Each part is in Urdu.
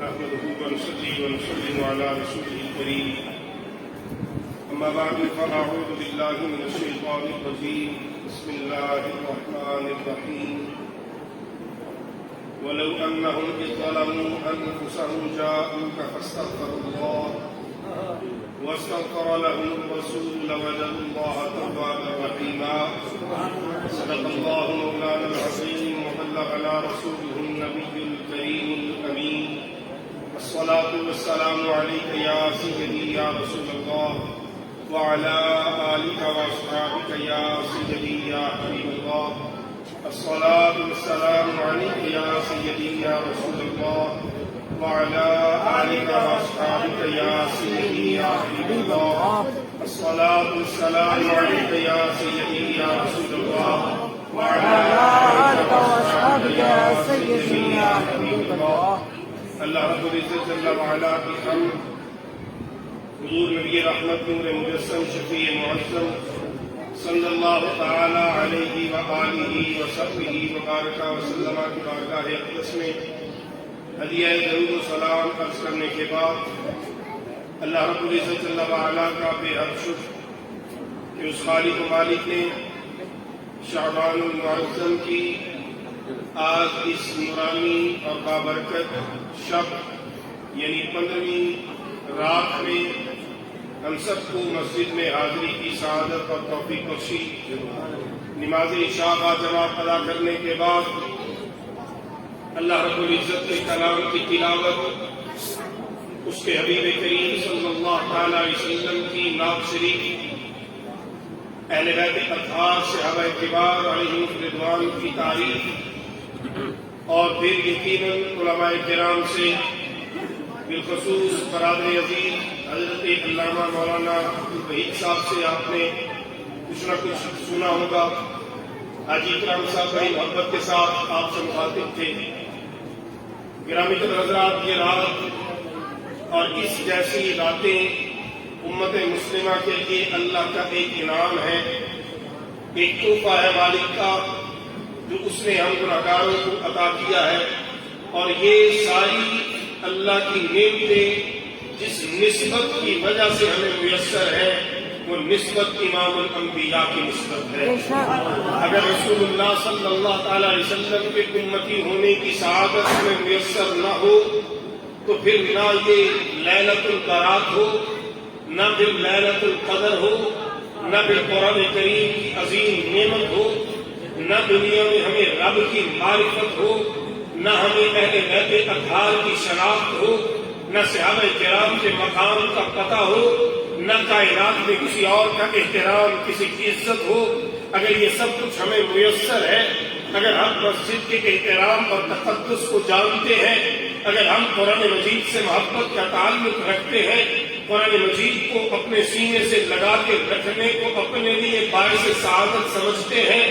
نحمده ونصلي ونسلم على رسوله الكريم أما بعد فأعوذ بالله من الشيطان الرجيم بسم الله الرحمن الرحيم ولو أنهم إذ ظلموا أنفسهم جاءوك فاستغفروا الله واستغفر لهم الرسول لوجدوا الله توابا رحيما صدق الله مولانا العظيم وبلغنا رسوله النبي الكريم الأمين الصلاة والسلام عليك يا سيدي يا رسول الله وعلى آلك وأصحابك يا سيدي يا حبيب الله الصلاة والسلام عليك يا سيدي يا رسول الله وعلى آلك وأصحابك يا سيدي يا حبيب الله الصلاة والسلام عليك يا سيدي يا رسول الله وعلى آلك وأصحابك يا سيدي يا حبيب الله اللہ رب العزت جل وعلا کی حمد حضور نبی رحمت نور مجسم شفیع معظم صلی اللہ تعالی علیہ وآلہ وصحبہ وبارک وسلم کی بارگاہ اقدس میں ہدیہ درود و سلام عرض کرنے کے بعد اللہ رب العزت جل وعلا کا بے حد شکر کہ اس خالق و مالک نے شعبان المعظم کی آج اس نورانی اور بابرکت شب یعنی 15ویں رات میں ہم سب کو مسجد میں حاضری کی سعادت اور توفیق بخشی نماز عشاء با جماعت ادا کرنے کے بعد اللہ رب العزت کے کلام کی تلاوت اس کے حبیب کریم صلی اللہ تعالی علیہ وسلم کی نعت شریف اہل بیت اطہار صحابہ کبار علیہم رضوان کی تعریف اور پھر یقیناً علماء کرام سے بالخصوص برادر عزیز حضرت علامہ مولانا وحید صاحب سے آپ نے کچھ نہ کچھ سنا ہوگا۔ حاجی اکرام صاحب بڑی محبت کے ساتھ آپ سے مخاطب تھے۔ گرامی قدر حضرات، یہ رات اور اس جیسی راتیں امت مسلمہ کے لیے اللہ کا ایک انعام ہے، ایک تحفہ ہے مالک کا جو اس نے ہم گناہگاروں کو عطا کیا ہے، اور یہ ساری اللہ کی نعمتیں جس نسبت کی وجہ سے ہمیں میسر ہے وہ نسبت امام الانبیاء کی نسبت ہے۔ اگر رسول اللہ صلی اللہ تعالی علیہ وسلم کے امتی ہونے کی سعادت ہمیں میسر نہ ہو تو پھر نہ یہ لیلۃ البرات ہو، نہ پھر لیلۃ القدر ہو، نہ پھر قرآن کریم کی عظیم نعمت ہو، نہ دنیا میں ہمیں رب کی معرفت ہو، نہ ہمیں اہل بیت اطہار کی شناخت ہو، نہ صحابہ کرام کے مقام کا پتہ ہو، نہ کائنات میں کسی اور کا احترام، کسی کی عزت ہو۔ اگر یہ سب کچھ ہمیں میسر ہے، اگر ہم مسجد کے احترام اور تقدس کو جانتے ہیں، اگر ہم قرآن مجید سے محبت کا تعلق رکھتے ہیں، قرآن مجید کو اپنے سینے سے لگا کے رکھنے کو اپنے لیے باعث سعادت سمجھتے ہیں،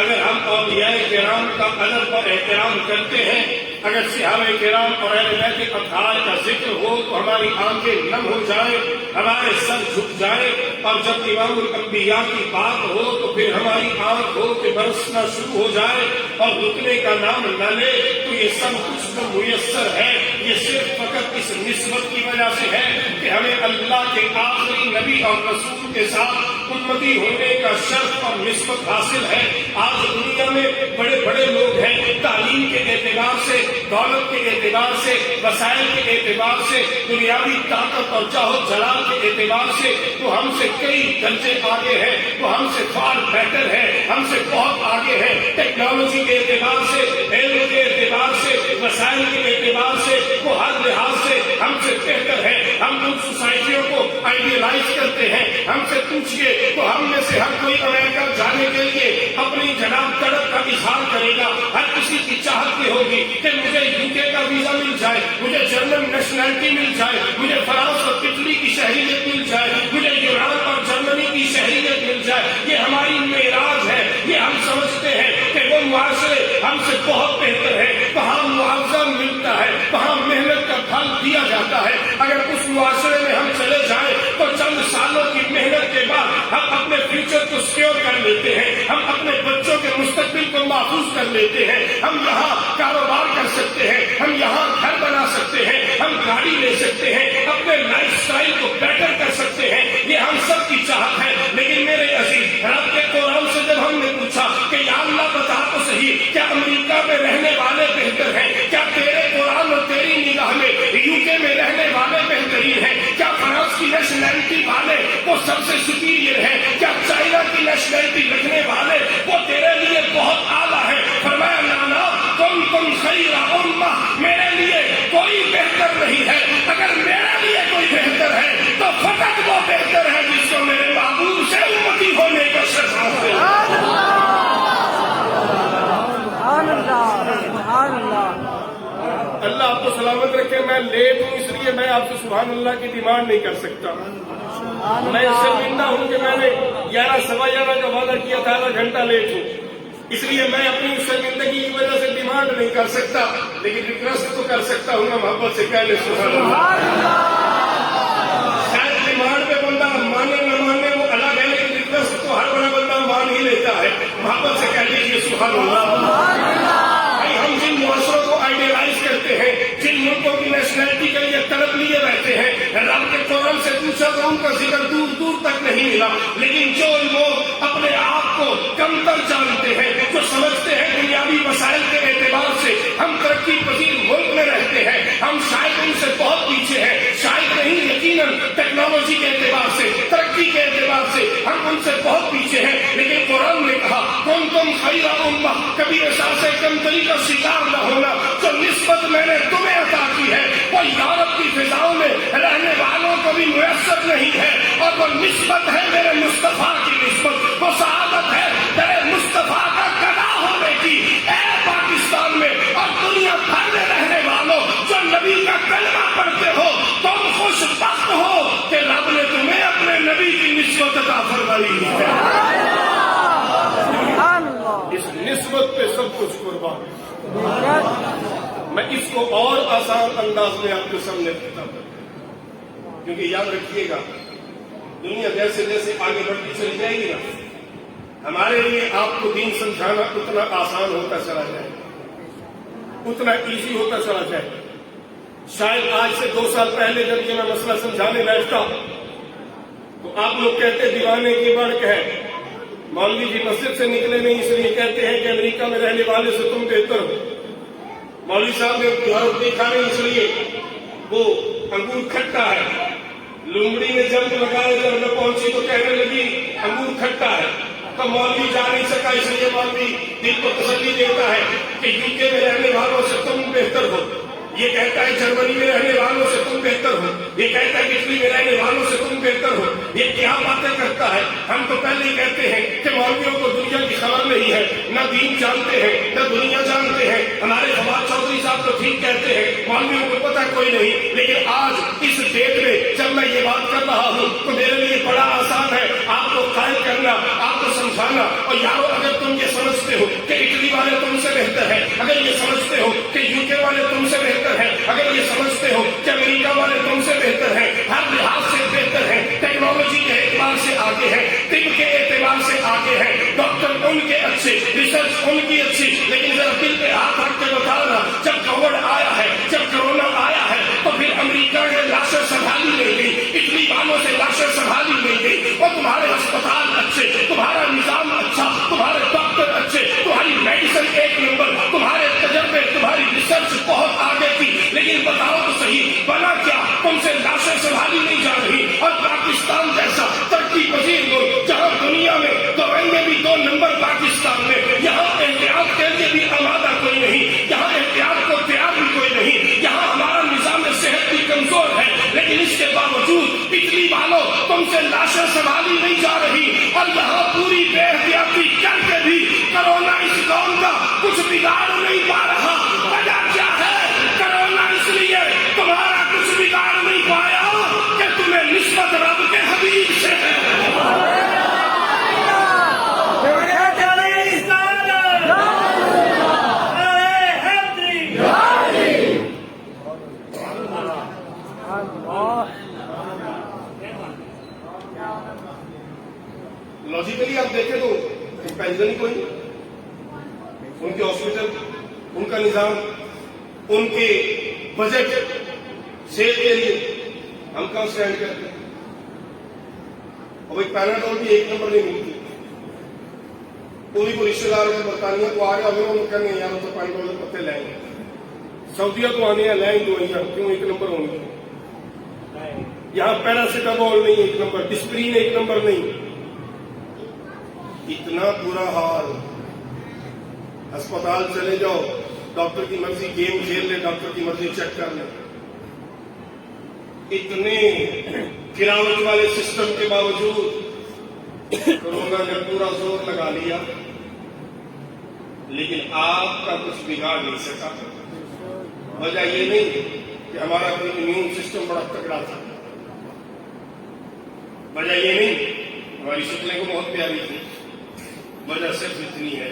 اگر ہم اولیاء کرام کا ادب اور احترام کرتے ہیں، اگر صحابہ کرام اور اہل بیت اطہار کا ذکر ہو تو ہماری آنکھیں نم ہو جائیں، ہمارے سر جھک جائیں، اور جب امام الانبیاء کی بات ہو تو پھر ہماری آنکھ ہو کہ برسنا شروع ہو جائے اور رکنے کا نام نہ لے، تو یہ سب کچھ تو میسر ہے۔ یہ صرف فقط اس نسبت کی وجہ سے ہے کہ ہمیں اللہ کے آخری نبی اور رسول کے ساتھ امتی ہونے کا شرف اور نسبت حاصل ہے۔ آج دنیا میں بڑے بڑے لوگ ہیں، تعلیم کے اعتبار سے، دولت کے اعتبار سے، وسائل کے اعتبار سے، دنیاوی طاقت اور جاہ و جلال کے اعتبار سے وہ ہم سے کئی درجے آگے ہیں، وہ ہم سے فار بیٹر ہے، ہم سے بہت آگے ہے، ٹیکنالوجی کے اعتبار سے، علم کے اعتبار سے، وسائل کے اعتبار سے، وہ ہر لحاظ سے ہم سے بہتر ہے۔ ہم ان سوسائٹیوں کو آئیڈیلائز کرتے ہیں۔ ہم سے پوچھئے تو ہم میں سے ہر کوئی امریکہ جانے کے لیے اپنی جناب تڑپ کا اظہار کرے گا۔ ہر کسی کی چاہت یہ ہوگی کہ مجھے UK کا ویزا مل جائے، مجھے جرمن نیشنلٹی مل جائے، مجھے فرانس اور اٹلی کی شہریت مل جائے، مجھے یونان اور جرمنی کی شہریت مل جائے۔ یہ ہماری معراج ہے۔ یہ ہم سمجھتے ہیں کہ وہ معاشرے ہم سے بہت بہتر ہے، وہاں معاوضہ ملتا ہے، وہاں محنت کا پھل دیا جاتا ہے۔ اگر اس معاشرے میں ہم چلے جائیں تو چند سالوں کی محنت کے بعد ہم اپنے فیوچر کو سیکیور کر لیتے ہیں، ہم اپنے بچوں کے مستقبل کو محفوظ کر لیتے ہیں، ہم یہاں کاروبار کر سکتے ہیں، ہم یہاں گھر بنا سکتے ہیں، ہم گاڑی لے سکتے ہیں، اپنے لائف سٹائل کو بیٹر کر سکتے ہیں، یہ ہم سب کی چاہت ہے۔ لیکن میرے عزیز، رب کے قرآن سے جب ہم نے پوچھا کہ یا اللہ بتا تو صحیح، کیا امریکہ میں رہنے والے بہتر ہیں؟ کیا تیرے قرآن اور تیری نگاہ میں UK میں رہنے والے بہترین ہیں؟ کیا فرانس کی نیشنلٹی والے وہ سب سے سپیریئر ہیں؟ کیا چائنا کی نیشنلٹی رکھنے والے وہ تیرے لیے بہت اعلیٰ ہے؟ فرمایا نانا، تم خیر امہ، میرے لیے کوئی بہتر نہیں ہے۔ اگر میرے لیے کوئی بہتر ہے تو فقط وہ بہتر ہے جس کو میرے محبوب سے امتی ہونے کا شرف حاصل ہے۔ اللہ آپ کو سلامت رکھے۔ میں لیٹ ہوں اس لیے میں آپ سے سبحان اللہ کی ڈیمانڈ نہیں کر سکتا۔ میں شرمندہ ہوں کہ میں نے 11 سوا 11 کا وعدہ کیا تھا، آدھا گھنٹہ لیٹ ہوں، اس لیے میں اپنی شرمندگی کی وجہ سے ڈیمانڈ نہیں کر سکتا، لیکن ریکویسٹ تو کر سکتا ہوں نا محبت سے، کہہ لے سبحان اللہ۔ شاید ڈیمانڈ پہ بندہ مانے نہ مانے وہ الگ ہے، لیکن ریکویسٹ تو ہر بڑا بندہ مان ہی لیتا ہے۔ محبت سے کہہ لیجیے سبحان اللہ۔ ہم جن معاشروں کو آئیڈیلائز کرتے ہیں، جن ملکوں کی نیشنلٹی کے لیے طلب لیے رہتے ہیں، رب کے قرآن سے پوچھا تو ان کا ذکر دور دور تک نہیں ملا۔ لیکن جو لوگ اپنے آپ کو کمتر جانتے ہیں، جو سمجھتے ہیں دنیاوی وسائل کے اعتبار سے ہم ترقی پذیر ملک میں رہتے ہیں، ہم شاید ان سے بہت پیچھے ہیں، شاید نہیں یقیناً ٹیکنالوجی کے اعتبار سے، ترقی کے اعتبار سے ہم ان سے بہت پیچھے ہیں، لیکن قرآن نے کہا کنتم خیر امہ، کبھی احساس کمتری کا شکار نہ ہونا۔ جو نسبت میں نے تمہیں عطا کی ہے وہ یورپ کی فضاؤں میں رہنے والوں کو بھی میسر نہیں ہے، اور وہ نسبت ہے میرے مصطفیٰ کی نسبت، وہ سعادت ہے میرے مصطفیٰ کا گدا ہونے کی۔ اے پاکستان میں اور دنیا بھر میں رہنے والوں جو نبی کا کلمہ پڑھتے ہو، تم خوش بخت ہو کہ رب نے تمہیں اپنے نبی کی نسبت عطا فرمائی ہے۔ اس نسبت پہ سب کچھ قربان۔ میں اس کو اور آسان انداز میں آپ کے سامنے رکھتا ہوں، کیونکہ یاد رکھیے گا دنیا جیسے جیسے آگے بڑھتی چلی جائے گی نا، ہمارے لیے آپ کو دین سمجھانا اتنا آسان ہوتا چلا جائے، اتنا ایزی ہوتا چلا جائے۔ شاید آج سے 2 سال پہلے جب یہ میں مسئلہ سمجھانے بیٹھتا تو آپ لوگ کہتے دیوانے کی بڑک ہے، مولوی جی مسجد سے نکلے نہیں اس لیے کہتے ہیں کہ امریکہ میں رہنے والے سے تم بہتر ہو، مولوی صاحب نے یورپ دیکھا نہیں اس لیے وہ انگور کھٹا ہے، لومڑی نے جنگ لگائے جب نہ پہنچی تو کہنے لگی انگور کھٹا ہے، تو مولوی جا نہیں سکا، اس لیے مولوی دل کو تسلی دیتا ہے کہ UK میں رہنے والوں سے تم بہتر ہو، یہ کہتا ہے جرمنی میں رہنے والوں سے تم بہتر ہو، یہ کہتا ہے اٹلی میں رہنے والوں سے تم بہتر ہو۔ یہ کیا باتیں کرتا ہے؟ ہم تو پہلے ہی کہتے ہیں کہ مولویوں کو دنیا کی خبر نہیں ہے، نہ دین جانتے ہیں نہ دنیا جانتے ہیں۔ ہمارے فواد چودھری صاحب تو ٹھیک کہتے ہیں مولویوں کو پتہ کوئی نہیں، لیکن آج اس ڈیٹ میں جب میں یہ بات کر رہا ہوں تو میرے لیے بڑا آسان ہے آپ کو قائل کرنا، آپ کو سمجھانا۔ اور یارو اگر تم یہ سمجھتے ہو کہ اٹلی والے تم سے بہتر ہیں، اگر یہ سمجھتے ہو کہ UK والے تم سے بہتر ہے، اگر یہ سمجھتے ہو کہ امریکہ والے تم سے بہتر ہیں، ہر لحاظ سے بہتر ہیں، ٹیکنالوجی کے اعتبار سے آگے ہیں، طب کے اعتبار سے آگے ہیں، ڈاکٹر ان کے اچھے، ریسرچ ان کی اچھی، لیکن ذرا دل پہ ہاتھ رکھ کے بتانا جب کووڈ آیا ہے، جب کرونا آیا ہے تو پھر امریکہ نے لاشیں سنبھالی نہیں گئی، اٹلی والوں سے لاشیں سنبھالی نہیں گئی، اور تمہارے ہسپتال اچھے، تمہارا نظام اچھا، تمہارے ڈاکٹر اچھے، تمہاری میڈیسن 1 نمبر، تمہارے تجربے، تمہاری ریسرچ بہت آگے تھی، لیکن بتاؤ تو صحیح بنا کیا؟ تم سے لاشیں سنبھالی نہیں جا رہی، اور پاکستان جیسا ترقی پذیر ملک جہاں دنیا میں دوائیں بھی 2 نمبر پاکستان میں، یہاں احتیاط کے لیے بھی آمادہ کوئی نہیں، یہاں احتیاط کو تیار بھی کوئی نہیں، یہاں ہمارا نظام صحت بھی کمزور ہے، لیکن اس کے باوجود اٹلی والوں تم سے لاشیں سنبھالی نہیں جا رہی، اور یہاں پوری بے احتیاطی کر کے بھی کرونا اس قوم کا کچھ بگاڑ نہیں پا رہا۔ وجہ کیا ہے؟ کرونا اس لیے تمہارا کچھ بگاڑ نہیں پایا کہ تمہیں نسبت رب کے حبیب سے ہے۔ لاجیکلی آپ دیکھیں تو پینشن ہی کوئی نہیں، ان کے ہاسپٹل، ان کا نظام، ان کے بجٹ صحت کے لیے ہم کہاں اسٹینڈ کرتے ہیں؟ اور بھائی پیناڈول بھی 1 نمبر نہیں ملتی. کوئی رشتے دار برطانیہ کو آ گیا اگر انہوں نے کہنے یار تو پیناڈول کے پتے لائیں گے. سعودیہ تو آنے ہیں لائیں دوائیاں کیوں 1 نمبر ہوں گی؟ یہاں پیراسیٹامول نہیں 1 نمبر، ڈسپرین 1 نمبر نہیں. اتنا برا حال. ہسپتال چلے جاؤ، ڈاکٹر کی مرضی گیم کھیل لے، ڈاکٹر کی مرضی چیک کر لے. اتنے گراوٹ والے سسٹم کے باوجود کورونا نے پورا زور لگا لیا، لیکن آپ کا کچھ بگاڑ نہیں سکا. وجہ یہ نہیں کہ ہمارا امیون سسٹم بڑا تگڑا تھا، وجہ یہ نہیں ہماری شکلیں کو بہت پیاری تھی. وجہ صرف اتنی ہے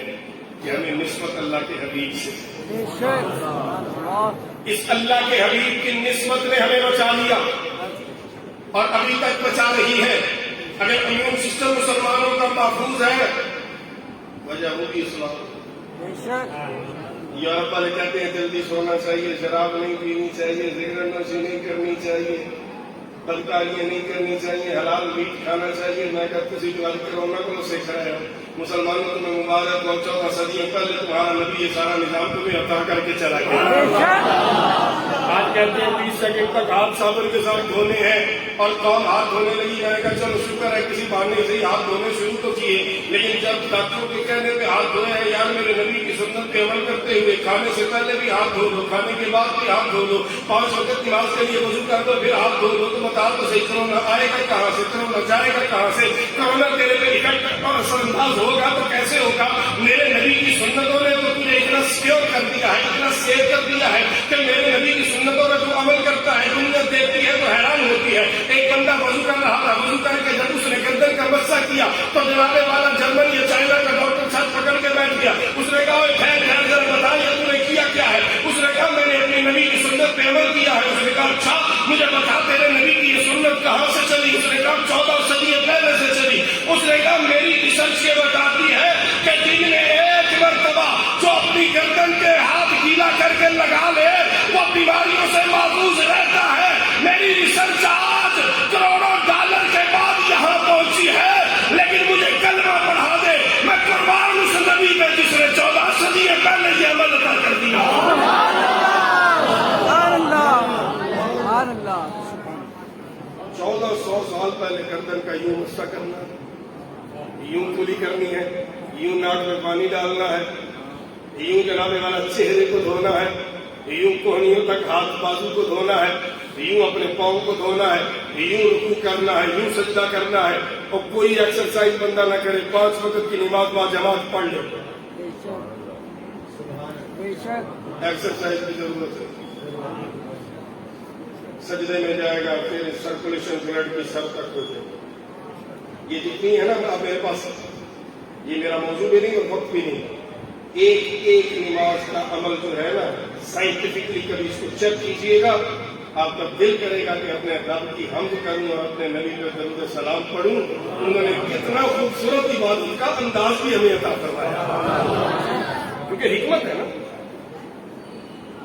کہ ہمیں نسبت اللہ کے حبیب سے، اس اللہ کے حبیب کی نسبت نے ہمیں بچا لیا اور ابھی تک بچا رہی ہے. اگر امیون سسٹم مسلمانوں کا محفوظ ہے، وجہ ہوگی اسلام. یورپ والے کہتے ہیں جلدی سونا چاہیے، شراب نہیں پینی چاہیے، ذکر نوشی نہیں کرنی چاہیے، بدکاریاں نہیں کرنی چاہیے، حلال میٹ کھانا چاہیے. میں کہتا ہوں کورونا کو سکھا ہے. مسلمانوں کو میں مبارک پہنچاؤں گا. صدیوں پہلے تمہارا نبی یہ سارا نظام تمہیں عطا کر کے چلا گیا. آج کہتے ہیں 20 سیکنڈ تک ہاتھ صابن کے ساتھ دھونے ہیں اور قوم ہاتھ دھونے لگی. میں نے کہا چلو شکر ہے کسی بہانے سے ہی ہاتھ دھونے شروع تو کیے، لیکن جب ڈاکٹروں کے کہنے پہ ہاتھ دھوئے ہیں یار میرے نبی کی سنت پہ عمل کرتے ہوئے کھانے سے پہلے بھی ہاتھ دھو لو، کھانے کے بعد بھی ہاتھ دھو لو، 5 وقت نماز کے لیے وضو کر دو پھر ہاتھ دھو لو. تو بتا تو صحیح، کرونا آئے گا کہاں سے، کرونا جائے گا کہاں سے؟ کرونا تیرے پہ اکٹھا اور اثر انداز ہوگا تو کیسے ہوگا؟ میرے نبی کی سنتوں نے تو تجھے اتنا سیکیور کر دیا ہے، اتنا سیو کر دیا ہے کہ میرے نبی کی سنتوں میں جو عمل کرتا ہے دنیا دیکھتی ہے تو حیران ہوتی ہے. ایک بندہ وضو کر رہا تھا، وضو کر کے جب اس نے گردن کا مسا کیا تو جناب والا جرمن یا چائنا کا ڈاکٹر ساتھ پکڑ کے بیٹھ گیا. اس نے کہا ٹھہر ذرا بتا یہ تم نے کیا کیا ہے؟ اس نے کہا میں نے اپنی نبی کی سنت پہ عمل کیا ہے. اس نے کہا اچھا مجھے بتا تیرے نبی کی یہ سنت کہاں سے چلی؟ اس نے کہا 14 صدی پہلے سے چلی. اس نے کہا میری ریسرچ یہ بتاتی ہے کہ دن میں 1 مرتبہ جو اپنی گردن کے ہاتھ گیلا کر کے لگا لے وہ بیماریوں سے محفوظ رہتا ہے. میری ریسرچ آج کروڑوں ڈالر کے بعد یہاں پہنچی ہے، لیکن مجھے کلمہ پڑھا دے میں قربان اس نبی پہ جس نے 14 صدی پہلے یہ عمل عطا کر دیا. 1400 سال پہلے گردن کا یوں مسا کرنا، یوں کلی کرنی ہے، یوں ناک میں پانی ڈالنا ہے، یوں جناب والا چہرے کو دھونا ہے، یوں کوہنیوں تک ہاتھ بازو کو دھونا ہے، یوں اپنے پاؤں کو دھونا ہے، یوں رکوع کرنا ہے، یوں سجدہ کرنا ہے. اور کوئی ایکسرسائز بندہ نہ کرے، 5 وقت کی نماز با جماعت پڑھ لے. ایکسرسائز کی ضرورت ہے. سجدے میں جائے گا پھر سرکولیشن بلڈ کی سر تک ہو جائے گا. یہ جتنی ہے نا اب میرے پاس، یہ میرا موضوع بھی نہیں اور وقت بھی نہیں. ایک ایک نماز کا عمل جو ہے نا سائنٹیفکلی کبھی اس کو چیک کیجئے گا، آپ کا دل کرے گا کہ اپنے رب کی حمد کروں اور اپنے نبی پہ درود سلام پڑھوں. انہوں نے کتنا خوبصورت عبادت کا انداز بھی ہمیں عطا فرمایا، کیونکہ حکمت ہے نا.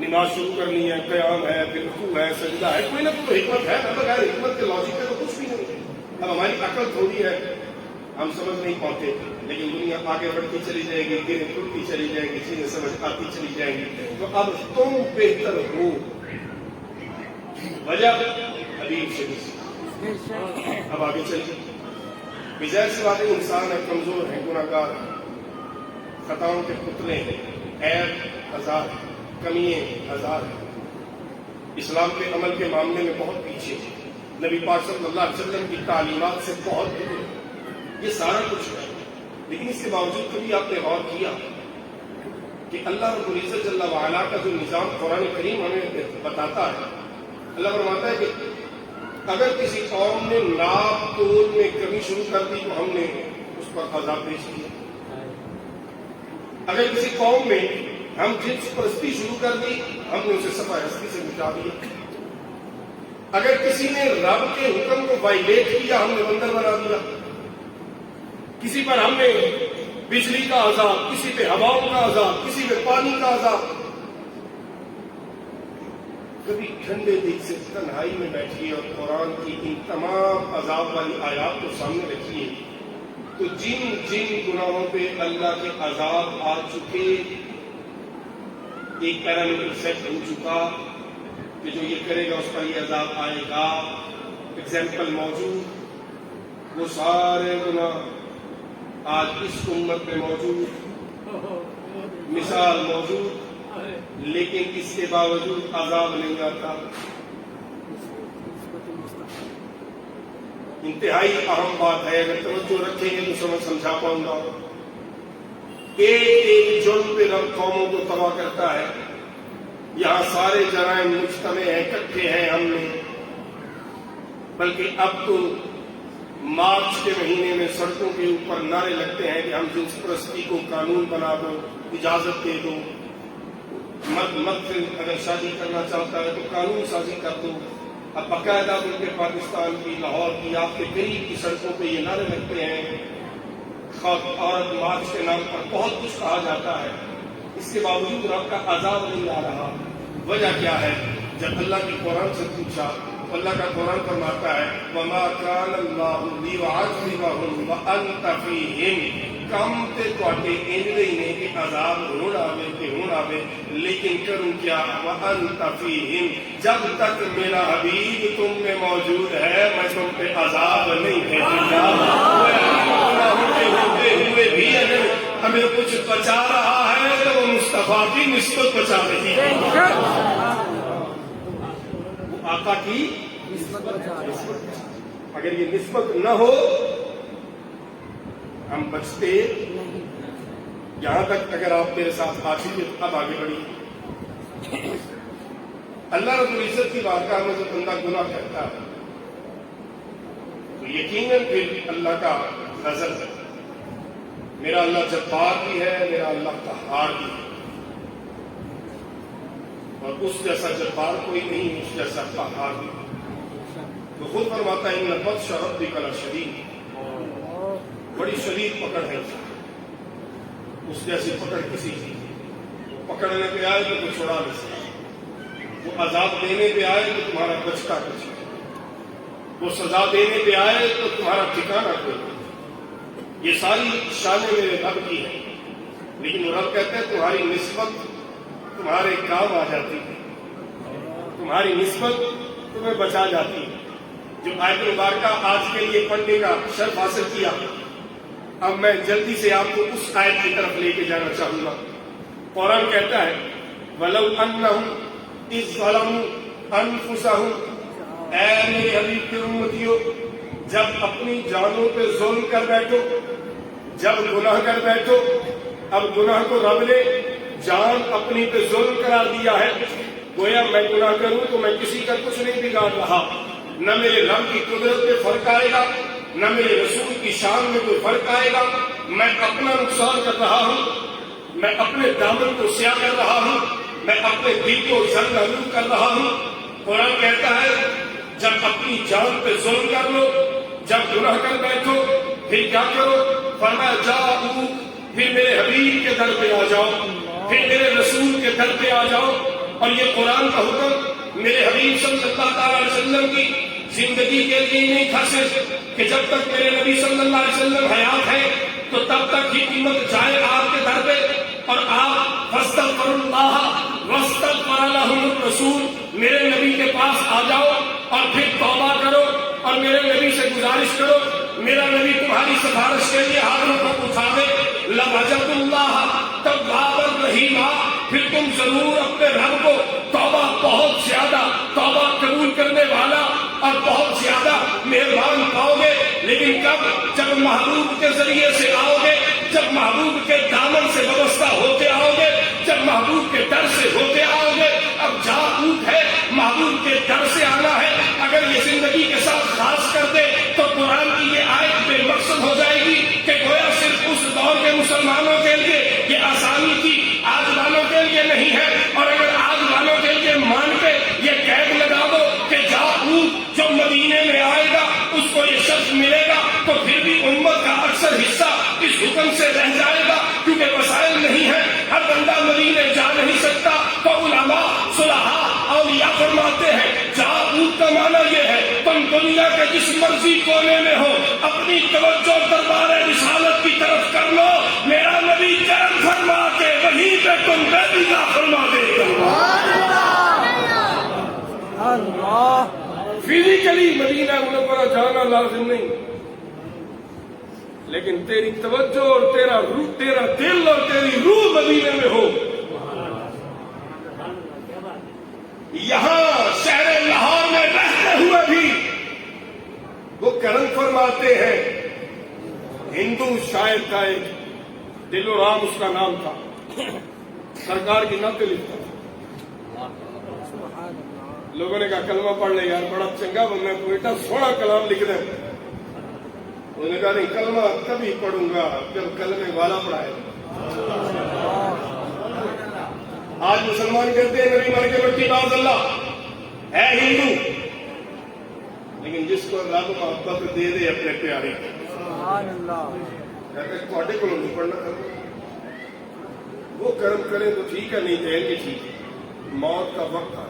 نماز شروع کرنی ہے، قیام ہے، پھر رکوع ہے، سجدہ ہے، کوئی نہ کوئی حکمت ہے. بغیر حکمت کے لاجک کے تو کچھ بھی نہیں. اب ہماری عقل تھوڑی ہے، ہم سمجھ نہیں پاتے، لیکن دنیا آگے بڑھتی چلی جائے گی، گرے کھلتی چلی جائے گی، چیزیں سمجھ آتی چلی جائیں گی. تو اب تم بہتر ہو. وجہ حبیب سے اب آگے چلیے. بظاہر سی بات ہے انسان ہے، کمزور ہے، گناہ گار ہے، خطاؤں کے پتلے ہیں، عیب ہزار، کمیاں ہزار ہیں. اسلام کے عمل کے معاملے میں بہت پیچھے ہے. نبی پاک صلی اللہ علیہ وسلم کی تعلیمات سے بہت دور ہے. یہ سارا کچھ ہے، لیکن اس کے باوجود کبھی آپ نے غور کیا کہ اللہ رب العزت جل وعلا کا جو نظام قرآن کریم ہمیں بتاتا ہے، اللہ فرماتا ہے کہ اگر کسی قوم نے ناپ تول میں کمی شروع کر دی تو ہم نے اس پر عذاب پیش کیا. اگر کسی قوم میں ہم جنس پرستی شروع کر دی ہم نے اسے صفحہ ہستی سے مٹا دیا. اگر کسی نے رب کے حکم کو وائلیٹ کیا ہم نے بندر بنا دیا. کسی پر ہم نے بجلی کا عذاب، کسی پہ ہواؤں کا عذاب، کسی پہ پانی کا عذاب. کبھی ٹھنڈے دل سے تنہائی میں بیٹھیے اور قرآن کی ان تمام عذاب والی آیات کو سامنے رکھیے تو جن جن گناہوں پہ اللہ کے عذاب آ چکے ایک پیرامیٹر سیٹ ہو چکا کہ جو یہ کرے گا اس پر یہ عذاب آئے گا، ایگزامپل موجود، وہ سارے گناہ آج اس امت میں موجود، مثال موجود، لیکن اس کے باوجود عذاب نہیں آتا۔ انتہائی اہم بات ہے، اگر توجہ رکھیں گے تو سمجھا پاؤں گا۔ ایک ایک جرم پہ رب قوموں کو تباہ کرتا ہے۔ یہاں سارے جرائم مجتمع ہیں، اکٹھے ہیں ہم میں، بلکہ اب تو مارچ کے مہینے میں سڑکوں کے اوپر نعرے لگتے ہیں کہ ہم جنس پرستی کو قانون بنا دو، اجازت دے دو، مرد اگر شادی کرنا چاہتا ہے تو قانون سازی کر دو۔ اب باقاعدہ ملک پاکستان کی، لاہور کی، آپ کے قریب کی سڑکوں پہ یہ نعرے لگتے ہیں، عورت مارچ کے نام پر بہت کچھ کہا جاتا ہے، اس کے باوجود رب کا عذاب نہیں آ رہا۔ وجہ کیا ہے؟ جب اللہ کی قرآن سے پوچھا، اللہ کا قرآن فرماتا ہے وَمَا كَانَ اللَّهُ لِيُعَذِّبَهُمْ وَأَنْتَ فِيهِمْ، کم تے تواڈے انجے نے کہ عذاب ہون آوے تے ہون آوے، لیکن کروں کیا؟ وَأَنْتَ فِيهِمْ، جب تک میرا حبیب تم میں موجود ہے میں تم پہ عذاب نہیں بھیجوں گا۔ ہوتے ہوئے بھی اگر ہمیں کچھ بچا رہا ہے تو وہ مصطفیٰ کی نسبت بچا رہی ہے، وہ آقا کی نسبت۔ اگر یہ نسبت نہ ہو ہم بچتے یہاں تک۔ اگر آپ میرے ساتھ آتی تو اب آگے بڑھیے۔ اللہ رب العزت کی بارگاہ میں جو بندہ گناہ کرتا ہے تو یقیناً پھر اللہ کا نظر ہے، میرا اللہ جبار بھی ہے، میرا اللہ قہار بھی ہے، اور اس جیسا جبار کوئی نہیں، اس جیسا قہار بھی ہے۔ تو خود فرماتا ہے ان بطش ربک لشدید، بڑی شدید پکڑ ہے، اس جیسی پکڑ کسی کی۔ وہ پکڑنے پہ آئے تو کوئی چھڑا نہیں سکتا، وہ عذاب دینے پہ آئے تو تمہارا بچتا کچھ، وہ سزا دینے پہ آئے تو تمہارا ٹھکانہ کوئی۔ یہ ساری شانیں میرے رب کی ہیں، لیکن وہ رب کہتے ہیں تمہاری نسبت تمہارے کام آ جاتی ہے، تمہاری نسبت تمہیں بچا جاتی ہے۔ جو آیت مبارکہ آج کے لیے پڑھنے کا شرف حاصل کیا، اب میں جلدی سے آپ کو اس آیت کی طرف لے کے جانا چاہوں گا۔ قرآن کہتا ہے وَلَوْ أَنَّهُمْ إِذْ ظَلَمُوا أَنفُسَهُمْ، اے میرے حبیب کے امتیوں، جب اپنی جانوں پہ ظلم کر بیٹھو، جب گناہ کر بیٹھو، اب گناہ کو رب نے جان اپنی پہ ظلم قرار دیا ہے، گویا میں گناہ کروں تو میں کسی کا کچھ نہیں بگاڑ رہا، نہ میرے رب کی قدرت پہ فرق آئے گا، نہ میرے رسول کی شان میں کوئی فرق آئے گا، میں اپنا نقصان کر رہا ہوں، میں اپنے دامن کو سیاہ کر رہا ہوں، میں اپنے دل کو زرد کر رہا ہوں۔ قرآن کہتا ہے جب اپنی جان پہ ظلم کر لو، جب گناہ کر بیٹھو، پھر کیا کرو؟ فرمایا جاؤ، پھر میرے حبیب کے در پہ آ جاؤ، پھر میرے رسول کے در پہ آ جاؤ۔ اور یہ قرآن کا حکم میرے حبیب صلی اللہ علیہ وسلم کی زندگی کے لیے نہیں تھا صرف کہ جب تک میرے نبی صلی اللہ علیہ وسلم حیات ہے تو تب تک ہی امت جائے آپ کے در پہ، اور آپ فاستغفروا اللہ واستغفر لهم الرسول، میرے نبی کے پاس آ جاؤ اور پھر توبہ کرو اور میرے نبی سے گزارش کرو، میرا نبی تمہاری سفارش کے لیے ہاتھوں کو اٹھا دے۔ لوجدوا اللہ توابا رحیما، پھر تم ضرور اپنے رب کو توبہ بہت زیادہ توبہ قبول کرنے والا اور بہت زیادہ مہربان پاؤ گے۔ لیکن کب؟ جب محبوب کے ذریعے سے آؤ گے، جب محبوب کے دامن سے وابستہ ہوتے آؤ گے، جب محبوب کے در سے ہوتے آؤ گے۔ اب جا اونٹ ہے، محبوب کے در سے آنا ہے۔ اگر یہ زندگی کے ساتھ خاص کر دے تو قرآن کی یہ آیت بے مقصد ہو جائے گی کہ گویا صرف اس دور کے مسلمانوں کے لیے یہ آسانی تھی، آج والوں کے لیے نہیں ہے۔ اور اگر آج والوں کے لیے مان کے یہ قید لگا دو کہ جا اونٹ جو مدینے میں آئے گا اس کو یہ شخص ملے گا، تو پھر بھی امت کا اکثر حصہ اس حکم سے رہ جائے گا، کیونکہ وسائل نہیں ہے، ہر بندہ مدینے جا نہیں سکتا۔ تو علماء، صلحاء، اولیاء فرماتے فرماتے ہیں جاؤ کا معنی یہ ہے تم دنیا کے جس مرضی کونے میں ہو اپنی توجہ دربار رسالت کی طرف کر لو، میرا نبی کرم فرما کے وہیں پہ تم بے بینا فرما دے گا۔ فزیکلی مدینہ منورہ جانا لازم نہیں، لیکن تیری توجہ اور تیرا دل اور تیری روح مدینے میں ہو۔ یہاں شہر لاہور میں رہتے ہوئے بھی وہ کرم فرماتے ہیں۔ ہندو شاعر کا ایک دل و رام اس کا نام تھا، سرکار کی نعتیں لکھتا تھا۔ لوگوں نے کہا کلمہ پڑھ لے یار، بڑا چنگا بندہ تو بیٹا سونا کلام لکھ دے۔ انہوں نے کہا نہیں، کلمہ تبھی پڑھوں گا جب کلمے والا پڑھائے۔ آج مسلمان کہتے ہیں نبی مر کے مٹی باز اللہ ہے ہندو، لیکن جس کو رب محبت دے دے اپنے پیارے کہتے ہیں تھوڑے کو نہیں پڑھنا کرنا، وہ کرم کریں تو ٹھیک ہے، نہیں کہیں گے ٹھیک ہے۔ موت کا وقت آ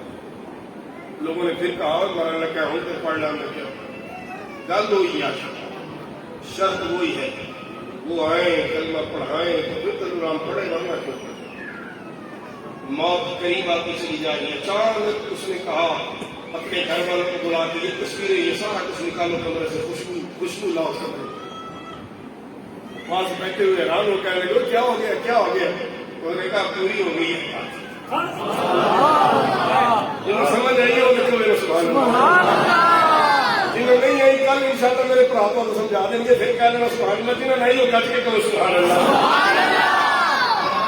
لوگوں نے پھر کہا مرنے لگا ہوں تو پڑھنا میں کیا گل ہوئی، شرط وہی ہے وہ آئیں کلمہ پڑھائیں تو پھر تلورام پڑھے ورنہ کیوں پڑھے۔ موت قریب آتی چلی جائے گی۔ اچانک اس نے کہا اپنے گھر والوں کو بلا کے یہ تصویریں یہ سارا کچھ نکالو کمرے سے، خوشبو لاؤ کمرے۔ وہاں سے بیٹھے ہوئے حیران ہو کہنے لگے کیا ہو گیا کیا ہو گیا؟ انہوں نے کہا پوری ہو گئی ہے۔ جنہوں سمجھ آئی ہو لکھو میرے سبحان اللہ، جنہوں نہیں آئی کل انشاءاللہ میرے بھرا کو سمجھا دیں گے، پھر کہہ دینا سبحان اللہ، جنہوں نہیں ہو گج کے کہو سبحان اللہ۔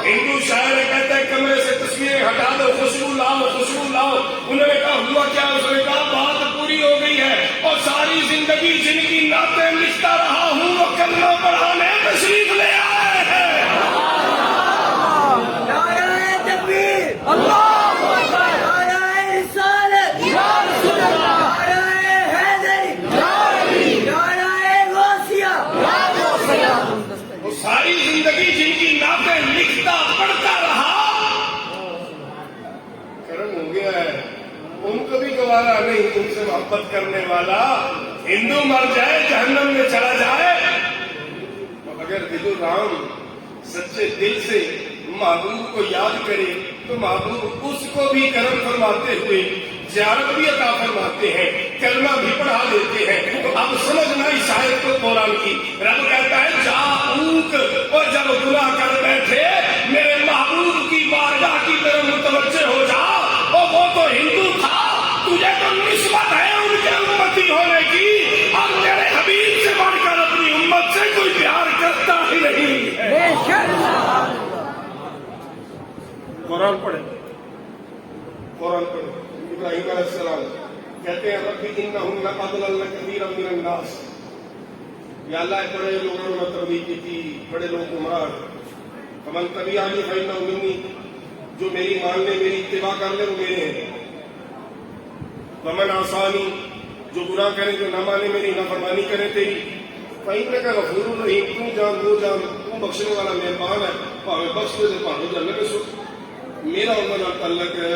ہندو شاعر کہتے ہیں کمرے سے تصویریں ہٹا دو، خوشبو لاؤ خوشبو لاؤ۔ انہوں نے کہا ہوا کیا؟ اس نے کہا بات پوری ہو گئی ہے، اور ساری زندگی جن کی نعتیں لکھتا رہا ہوں وہ کلمہ پڑھانے تشریف لے آئے ہیں۔ ساری زندگی جن کی نعتیں لکھتا پڑھتا رہا، کرم ہو گیا ہے، ان کو بھی گوارا نہیں ان سے محبت کرنے والا۔ ہندو مر جائے جہنم میں چلا جائے، اگر دل و رام سچے دل سے محبوب کو یاد کرے تو محبوب اس کو بھی کرم فرماتے ہوئے زیارت بھی عطا فرماتے ہیں، کلمہ بھی پڑھا دیتے ہیں۔ تو اب سمجھنا اس آیت کو قرآن کی، رب کہتا ہے جاؤک، اور جب گناہ کر بیٹھے میرے محبوب کی بارگاہ کی طرف متوجہ ہو جا، اور وہ تو ہندو تھا، تجھے تو نسبت ہے ان کے امتی ہونے کی، اور میرے حبیب سے بڑھ کر اپنی امت سے کوئی پیار کرتا ہی نہیں ہے۔ قرآن پڑھے، قرآن پڑھے۔ ابراہیم علیہ السلام کہتے ہیں ربی انہم اضللن کثیرا من الناس، یا اللہ بڑے لوگوں نے تربیت کی تھی، بڑے لوگ گمراہ، فمن تبعنی فانہ منی، جو میری مان لے میری اتباع کر لے وہ میرے ہیں، ومن عصانی، جو گناہ کرے جو نہ مانے میری نافرمانی کرے تیری، فإنک غفور رحیم، تو جان وہ جان تو بخشنے والا مہربان ہے، پاوے بخش دے پاوے جنت میں سو۔ میرا ان کا تعلق ہے،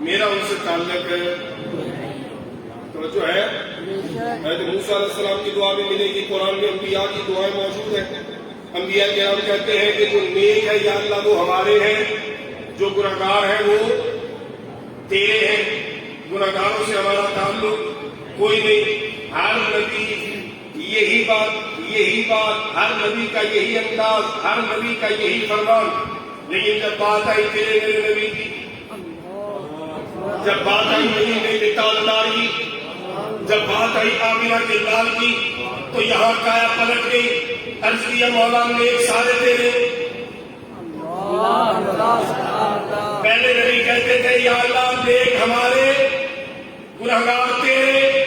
میرا ان سے تعلق ہے توجہ ہے۔ حضرت موسیٰ علیہ السلام کی دعا بھی ملے گی، قرآن میں انبیاء کی دعائیں موجود ہیں۔ انبیاء کرام کہتے ہیں کہ جو نیک ہے یا اللہ وہ ہمارے ہیں، جو گناہگار ہیں وہ تیرے ہیں، گناہگاروں سے ہمارا تعلق کوئی نہیں۔ ہر نبی یہی بات ہر نبی کا یہی انداز، ہر نبی کا یہی فرمان، لیکن جب بات آئی تیرے میرے نبی کی، جب بات آئی مدینے کے تاجدار کی، جب بات آئی آمینہ کے لال کی، تو یہاں کایا پلٹ گئی۔ عرض کیا مولا نیک سارے تیرے، پہلے نبی کہتے تھے یا اللہ نیک ہمارے گنہگار تیرے،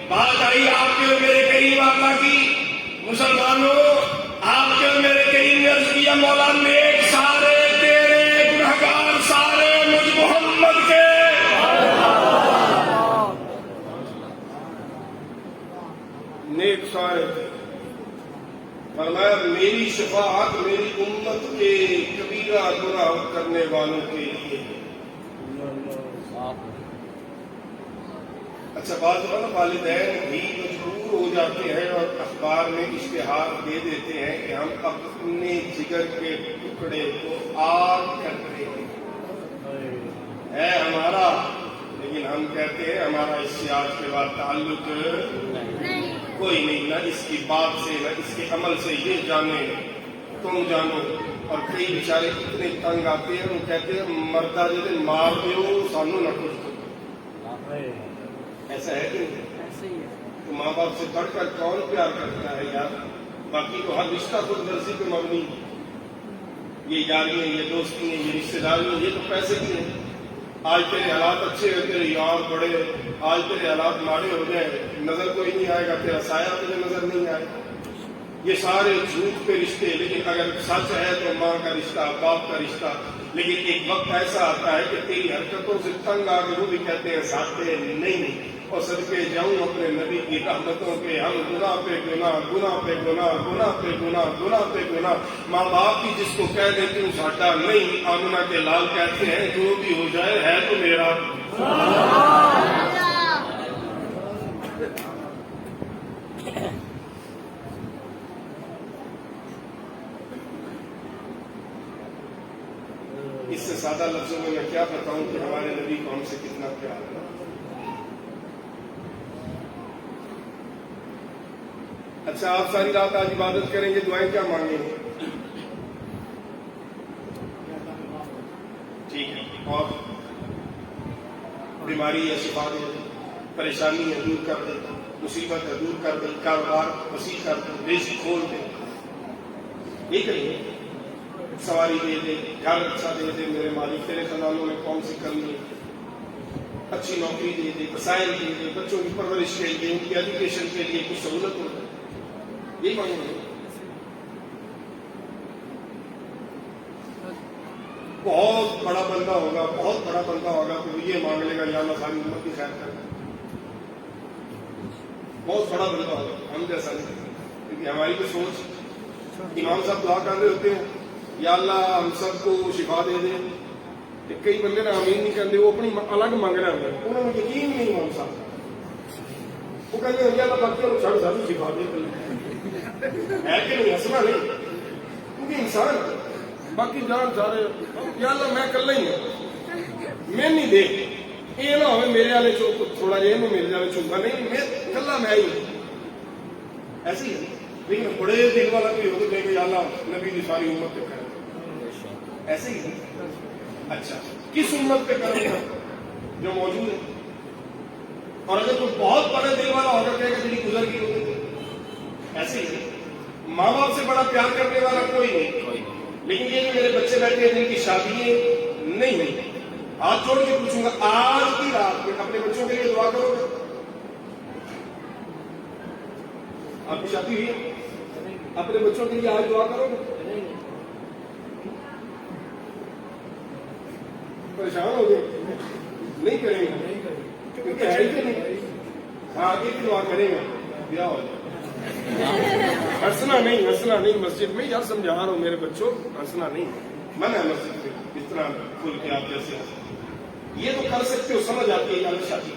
بات آئی آپ کے میرے کریم آقا کی، مسلمانوں آپ کے میرے کریم نے عرض کیا مولا نیک سارے تیرے، گنہگار سارے مجھ محمد کے۔ نیک سارے فرمایا میری شفاعت میری امت کے کبیرہ گناہ کرنے والوں کے لیے، اچھا بعض والدین بھی مجبور ہو جاتے ہیں اور اخبار میں اشتہار دے دیتے ہیں کہ ہم اپنے جگر کے ٹکڑے کو آگ کرتے ہے ہمارا، لیکن ہم کہتے ہیں ہمارا اس سے آج کے بعد تعلق کوئی نہیں، نہ اس کی بات سے نہ اس کے عمل سے، یہ جانے تم جانو۔ اور کئی بیچارے اتنے تنگ آتے ہیں، وہ کہتے ہیں مردہ جی مار دو سانو نہ کچھ دو۔ ایسا ہے کہ نہیں؟ تو ماں باپ سے بڑھ کر کون پیار کرتا ہے یار؟ باقی تو ہر رشتہ خود غرضی پہ مبنی، یہ یاری ہیں، یہ دوستی ہیں، یہ رشتے داری ہیں، یہ تو پیسے کی ہیں۔ آج تیرے حالات اچھے ہیں، تیرے یار بڑے، آج تیرے حالات ماڑے ہو جائیں، نظر کوئی نہیں آئے گا، تیرا سایہ تجھے نظر نہیں آئے گا۔ یہ سارے جھوٹ کے رشتے، لیکن اگر سچ ہے تو ماں کا رشتہ، باپ کا رشتہ۔ لیکن ایک وقت ایسا آتا ہے کہ تیری حرکتوں سے تنگ آ کے وہ بھی کہتے ہیں ساتھ نہیں، اور صدقے جاؤں اپنے نبی کی رحمتوں کے، ہم گناہ پہ گناہ، گناہ پہ گناہ، گناہ پہ گناہ، گناہ پہ گناہ۔ ماں باپ کی جس کو کہہ دیتی ہوں ساڈا نہیں، آمنہ کے لال کہتے ہیں جو بھی ہو جائے ہے تو میرا۔ اس سے سادہ لفظوں میں کیا بتاؤں کہ ہمارے نبی کو ہم سے کتنا پیار ہے۔ اچھا آپ ساری رات آج عبادت کریں گے، دعائیں کیا مانگیں گے؟ ٹھیک ہے، اور بیماری ہے شفا دے، پریشانی ہے دور کر دے، مصیبت ہے دور کر دے، کاروبار وسیع کر دے، رزق کھول دے، یہ کریے۔ سواری دے دے، گھر اچھا دے دے، میرے مالک تیرے خزانوں میں کون سی کمی ہے، اچھی نوکری دے دے، وسائل دے دے، بچوں کی پرورش کے لیے، ان کی ایجوکیشن کے لیے کچھ سہولت ہو جائے، یہ مانگیں گے۔ بہت بڑا بندہ ہوگا، بہت بڑا بندہ ہوگا تو یہ مانگ لے گا یا اللہ ساری امت کی خیر کر۔ بہت بڑا بندہ ہوگا، ہم جیسا نہیں، کیونکہ ہماری تو سوچ، امام صاحب دعا کر رہے ہوتے ہیں یا اللہ ہم سب کو شفا دے دے، کئی بندے نا امین نہیں کرتے، وہ اپنی الگ مانگ رہے ہوتے ہیں، انہوں نے یقین نہیں امام صاحب، وہ کہتے ہیں یا اللہ باقی لوگ چھڑ سب شفا دے ہے کہ نہیں؟ ہنسنا نہیں، کیونکہ انسان باقی جان سارے یا اللہ میں کل ہی ہوں، میں نہیں دے یہ نہ ہو میرے والے تھوڑا جہا میرے والے چونگا نہیں، میں کلا میں ہی ہوں، ایسے ہی ہے۔ لیکن بڑے دل والا بھی ہو تو کہ یا اللہ نبی کی ساری امت پہ کرے، ایسے ہی ہے۔ اچھا کس امت پہ کروں گا جو موجود ہے؟ اور اگر کوئی بہت بڑے دل والا ہوگا کہے گا جی گزر گئی ہوگی، ایسے ہی ہے۔ ماں باپ سے بڑا پیار کرنے والا کوئی نہیں، لیکن یہ جو میرے بچے بیٹھے ہیں جن کی شادی نہیں ہوئی، ہاتھ جوڑ کے پوچھوں گا آج کی رات میں اپنے بچوں کے لیے دعا کرو گے؟ آپ کی شادی ہوئی ہے، اپنے بچوں کے لیے آج دعا کرو گے؟ پریشان ہو گئے؟ نہیں کریں گے کیونکہ ہے ہی نہیں۔ ہاں آگے کی دعا کریں گے بیاہ ہو جائے۔ ہنسنا نہیں مسجد میں، یار سمجھا رہا ہوں میرے بچوں، ہنسنا نہیں، من ہے مسجد میں اس طرح کھل کے آپ جیسے یہ تو کر سکتے ہو، سمجھ آتی ہے یار شادی،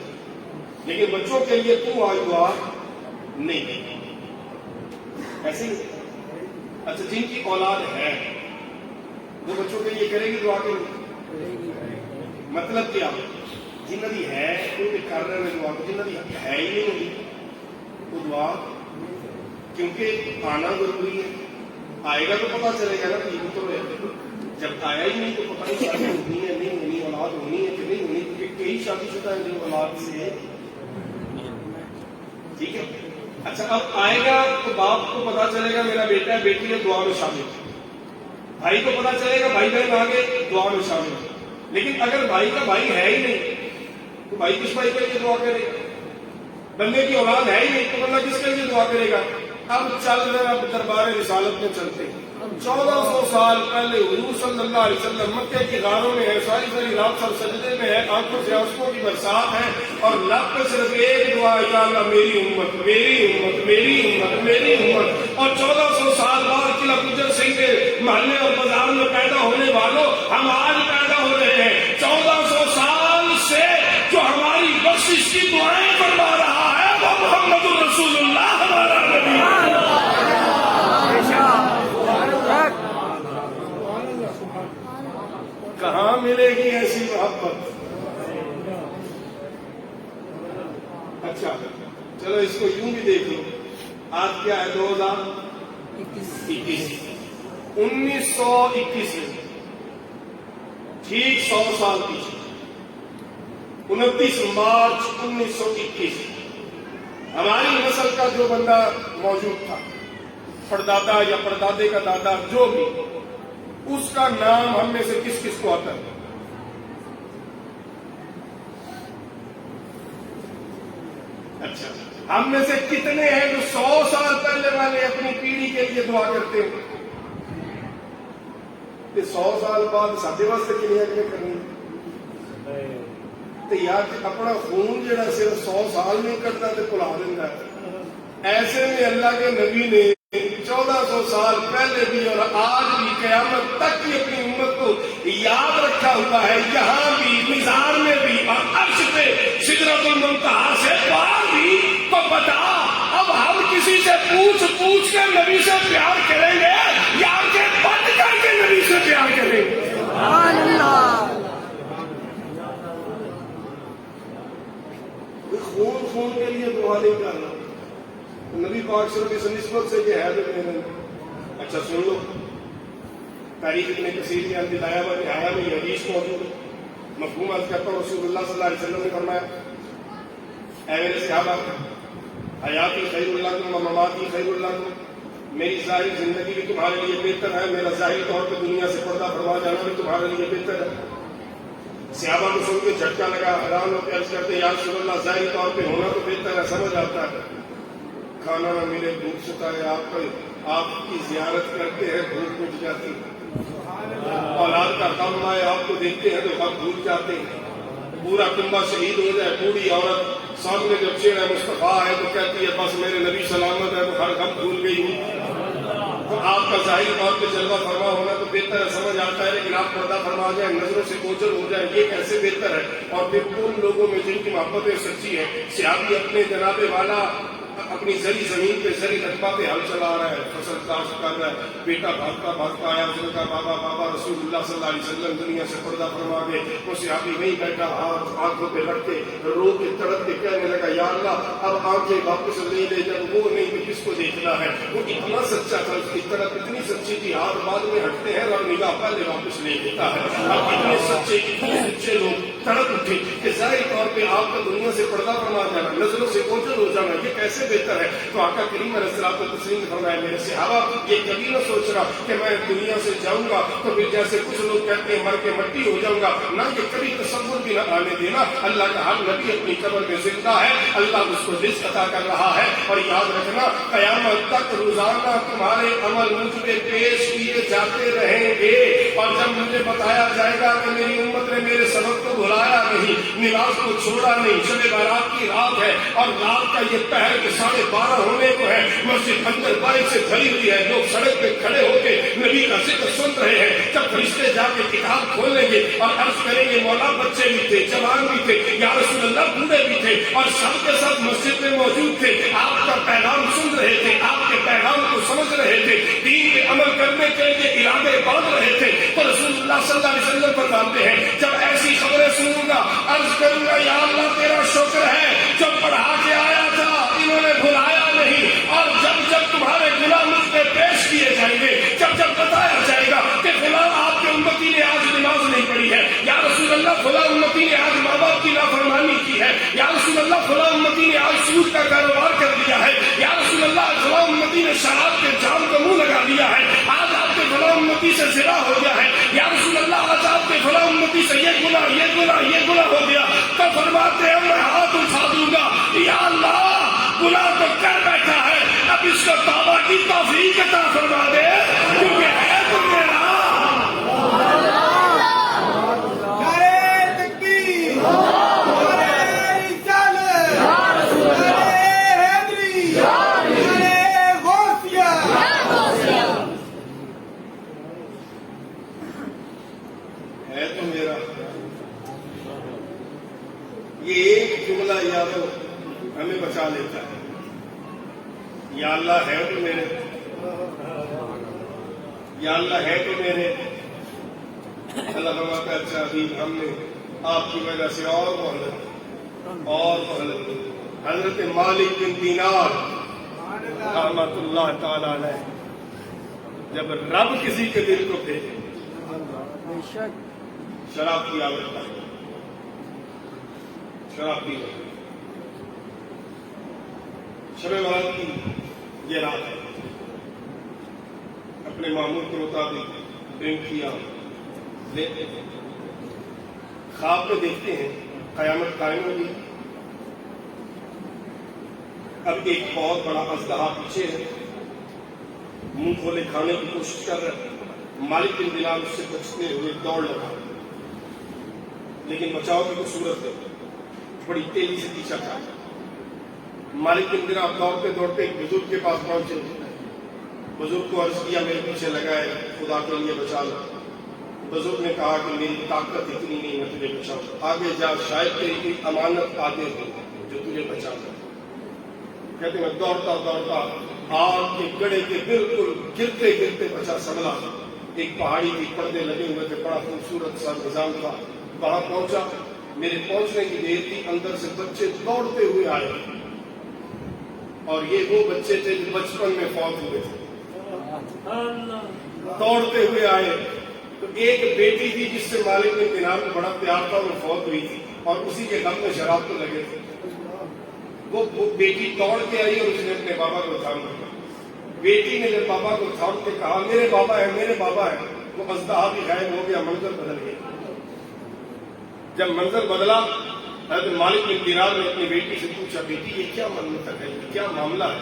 لیکن بچوں کے لیے تم آج دعا نہیں کریں ایسے ہی۔ اچھا جن کی اولاد ہے وہ بچوں کے لیے کرے گی دعا کے لیے؟ مطلب کیا؟ جنہ دی ہے وہ کر رہے ہیں دعا، جنہ دی ہے ہی نہیں ہوگی وہ دعا، کیونکہ آنا ضروری ہے، آئے گا تو پتا چلے گا نا کہ یہ تو ہے، جب آیا ہی نہیں تو پتہ نہیں شادی ہونی ہے نہیں ہونی، اولاد ہونی ہے کہ نہیں ہونی، کیونکہ کئی شادی شدہ ہیں جو اولاد سے، ٹھیک ہے۔ اچھا اب آئے گا تو باپ کو پتا چلے گا میرا بیٹا ہے، بیٹی ہے، دعا میں شامل، بھائی کو پتا چلے گا بھائی بہن آگے دعا میں شامل، لیکن اگر بھائی کا بھائی ہے ہی نہیں تو بھائی کس بھائی کے لیے دعا کرے گا؟ بندے کی اولاد ہے ہی نہیں تو بندہ کس کے لیے دعا کرے گا؟ اب چل رہے اب دربار رسالت میں چلتے 1400 سال پہلے حضور صلی اللہ علیہ وسلم مکے کی غاروں میں ہے، ساری رات سر سجدے میں ہے، آنکھوں سے آنسوؤں کی برسات ہے، اور لب پہ صرف ایک دعا، یا اللہ میری امت میری امت میری امت میری امت۔ اور 1400 سال بعد قلعہ گجر سنگھ کے محلے اور بازار میں پیدا ہونے والوں، ہم آج پیدا ہو رہے ہیں 1400 سال سے جو ہماری بخشش کی دعائیں کہاں ملے گی ایسی محبت؟ اچھا چلو اس کو یوں بھی دیکھ لو، آج کیا ہے 2021، 1921 میں ٹھیک 100 سال پیچھے 29 مارچ 1921 ہماری نسل کا جو بندہ موجود تھا، پردادا یا پردادے کا دادا جو بھی، اس کا نام ہم میں سے کس کس کو آتا ہے؟ اچھا ہم میں سے کتنے ہیں جو 100 سال پہلے والے اپنی پیڑھی کے لیے دعا کرتے ہیں کہ 100 سال بعد ساڈے واسطے کنیا کرنی؟ تو یار اپنا خون جڑا صرف 100 سال میں کرتا تو بھلا دینا ہے۔ ایسے میں اللہ کے نبی نے 1400 سال پہلے بھی اور آج بھی قیامت تک کی اپنی امت کو یاد رکھا ہوا ہے، یہاں بھی، میزان میں بھی، اور عرش پہ سدرۃ المنتہا سے پار بھی۔ تو بتا اب ہم کسی سے پوچھ پوچھ کے نبی سے پیار کریں گے یا کہ بند کر کے نبی سے پیار کریں گے؟ سبحان اللہ۔ خون خون کے لیے دعا نہیں کرنا، نبی پاک صرف اس نسبت سے کہ ہے جو میرے۔ اچھا سن لو، تاریخ ابن کثیر نے دلایا ہوا نہایا میں حدیث موجود ہے، مفہوم عرض کرتا ہوں۔ رسول اللہ صلی اللہ علیہ وسلم نے فرمایا، اے میرے صحابہ، حیاتی خیر لکم و مماتی خیر لکم، میری ظاہری زندگی بھی تمہارے لیے بہتر ہے، میرا ظاہری طور پہ دنیا سے پردہ فرما جانا بھی تمہارے لیے بہتر ہے۔ صحابہ کو سن کے جھٹکا لگا، حیران ہو کے عرض کرتے یا رسول اللہ ظاہری طور پہ ہونا تو بہتر ہے، سمجھ آتا ہے، کھانا نہ ملے بھوک ستائے، آپ کی زیارت کرتے ہیں بھوک مٹ جاتی ہے، اولاد کا غم آئے آپ کو دیکھتے ہیں تو غم بھول جاتے ہیں، پورا کنبہ شہید ہو جائے، بوڑھی عورت سامنے جب چہرہ مصطفیٰ ہے تو کہتی ہے بس میرے نبی سلامت ہے تو ہر غم بھول گئی ہوں۔ تو آپ کا ظاہری طور پہ جلوہ فرما ہونا تو بہتر ہے، سمجھ آتا ہے، لیکن آپ پردہ فرما جائیں، نظروں سے اوجھل ہو جائیں، یہ کیسے بہتر ہے؟ اور پھر ان لوگوں میں جن کی محبتیں سچی ہے، صحابی اپنے جناب والا اپنی زری زمین پہ زری رقبہ پہ ہل چلا رہا ہے، فصل کاشت کر رہا ہے، بیٹا بھاگتا بھاگتا آیا، اس نے کہا بابا بابا رسول اللہ صلی اللہ علیہ وسلم دنیا سے پردہ فرما دے۔ وہ صحابی وہیں بیٹھا ہاتھ آنکھوں پہ رکھ کے رو کے تڑپ کے کہنے لگا یا اللہ اب آنکھیں واپس لے لے، جب وہ نہیں تو کس کو دیکھنا ہے؟ وہ اتنا سچا تھا، اس کی طرف اتنی سچی تھی، ہاتھ بعد میں ہٹتے ہیں اور نگاہ پہلے واپس لے لیتا ہے۔ اب اتنے سچے اتنے سچے لوگ تڑپ اٹھے کہ ظاہری طور پہ آپ کا دنیا سے پردہ فرما جانا، نظروں سے اوجھل ہو جانا، یہ کیسے بہتر ہے؟ تو آقا کریم علیہ الصلوۃ والتسلیم نے فرمایا میرے صحابہ یہ کبھی نہ سوچ رہا کہ میں دنیا سے جاؤں گا تو پھر جیسے کچھ لوگ کہتے ہیں مر کے مٹی ہو جاؤں گا، نہ یہ کبھی تصور بھی نہ آنے دینا۔ اللہ کا ہر نبی اپنی قبر میں زندہ ہے، اللہ اس کو رزق عطا کر رہا ہے، اور یاد رکھنا قیامت تک روزانہ تمہارے عمل مجھ پہ پیش کیے جاتے رہیں گے، اور جب مجھے بتایا جائے گا کہ میری امت نے میرے سبق کو بھلایا نہیں، نماز کو چھوڑا نہیں، شب بارات کی رات ہے اور رات کا یہ پہر 12:30 ہونے کو ہے، مسجد اندر باہر سے بھری ہوئی ہے، لوگ سڑک پہ کھڑے ہو کے نبی کا ذکر سن رہے ہیں۔ جب فرشتے جا کے کتاب کھولیں گے اور عرض کریں گے مولا بچے بھی تھے، جوان بھی تھے، یا رسول اللہ بوڑھے بھی تھے، اور سب کے سب مسجد میں موجود تھے، آپ کا پیغام سن رہے تھے، آپ کے پیغام کو سمجھ رہے تھے، دین پہ عمل کرنے کے لیے ارادے باندھ رہے تھے، تو رسول اللہ صلی اللہ علیہ وسلم فرماتے ہیں جب ایسی خبریں سنوں گا عرض کروں گا یا اللہ تیرا شکر ہے جو پڑھا کے آیا تھا انہوں نے بھلایا نہیں، اور جب جب تمہارے گناہ مجھ پہ پیش کیے جائیں گے، جب جب بتایا جائے گا کہ فلاں آپ کے امتی نے آج نماز نہیں پڑھی ہے، یا رسول اللہ فلاں امتی نے آج ماں باپ کی نافرمانی کی ہے، یا رسول اللہ فلاں امتی نے آج سود کا کاروبار کر دیا ہے، یا رسول اللہ فلاں امتی نے شراب کے جام کو منہ لگا دیا ہے، آج آپ کے فلاں امتی سے زنا ہو گیا ہے، یا رسول اللہ آج آپ کے فلاں امتی سے یہ گناہ ہو گیا، تو فرماتے ہیں میں ہاتھ اٹھا دوں گا یا اللہ گناہ تو کر بیٹھا ہے، اب اس کو توبہ کی توفیق عطا فرما دے، کیونکہ ہے تو میرا۔ ہے تو میرا، یہ ایک جملہ یادو ہمیں بچا لیتا ہے، یا اللہ ہے تو میرے، یا اللہ ہے تو میرے، اللہ فرماتا ہے اچھا ابھی ہم نے آپ کی وجہ سے اور مہلت دی. حضرت مالک بن دینار رحمۃ اللہ تعالی علیہ جب رب کسی کے دل کو بھیجے شراب کی عادت تھا, شراب پی گئی. شب برات کی یہ رات ہے, اپنے معمول کے مطابق ڈرنک کیا, لیتے ہیں, خواب میں دیکھتے ہیں قیامت قائم ہوگی. اب ایک بہت بڑا اژدہا پیچھے ہے, منہ کھولے کھانے کی کوشش کر رہے. مالک بن دینار اس سے بچتے ہوئے دوڑ لگا, لیکن بچاؤ کی کوئی صورت ہے, بڑی تیزی سے پیچھا تھا. مالک بن دینار دوڑتے دوڑتے ایک بزرگ کے پاس پہنچے. بزرگ کو عرض کیا میرے پیچھے لگائے, خدا کے لیے بچا لو. بزرگ نے کہا کہ میری طاقت اتنی نہیں میں تجھے بچاؤں, آگے جا, شاید تیری کوئی امانت آگے ہو جو تجھے بچا لے. کہتے میں دوڑتا دوڑتا آگ کے گڑے کے بالکل گرتے گرتے بچا سنبھلا. ایک پہاڑی کی پردے لگے ہوئے تھے, بڑا خوبصورت سا نظام تھا. وہاں پہنچا, میرے پہنچنے کی دیر تھی, اندر سے بچے دوڑتے ہوئے آئے, اور یہ وہ بچے تھے جو بچپن میں فوت ہوئے تھے. دوڑتے ہوئے آئے تو ایک بیٹی تھی جس سے مالک بن دینار کو بڑا پیار تھا, وہ فوت ہوئی تھی, اور اسی کے غم میں شراب تو لگے تھے. وہ بیٹی دوڑ کے آئی اور اس نے اپنے بابا کو تھام لیا. بیٹی نے جب بابا کو تھام کے کہا میرے بابا ہے میرے بابا ہے, وہ اژدہا بھی غائب ہو گیا, منظر بدل گیا. جب منظر بدلا, حضرت مالک بن دینار نے اپنی بیٹی سے پوچھا بیٹی یہ کیا منظر ہے, یہ کیا معاملہ ہے؟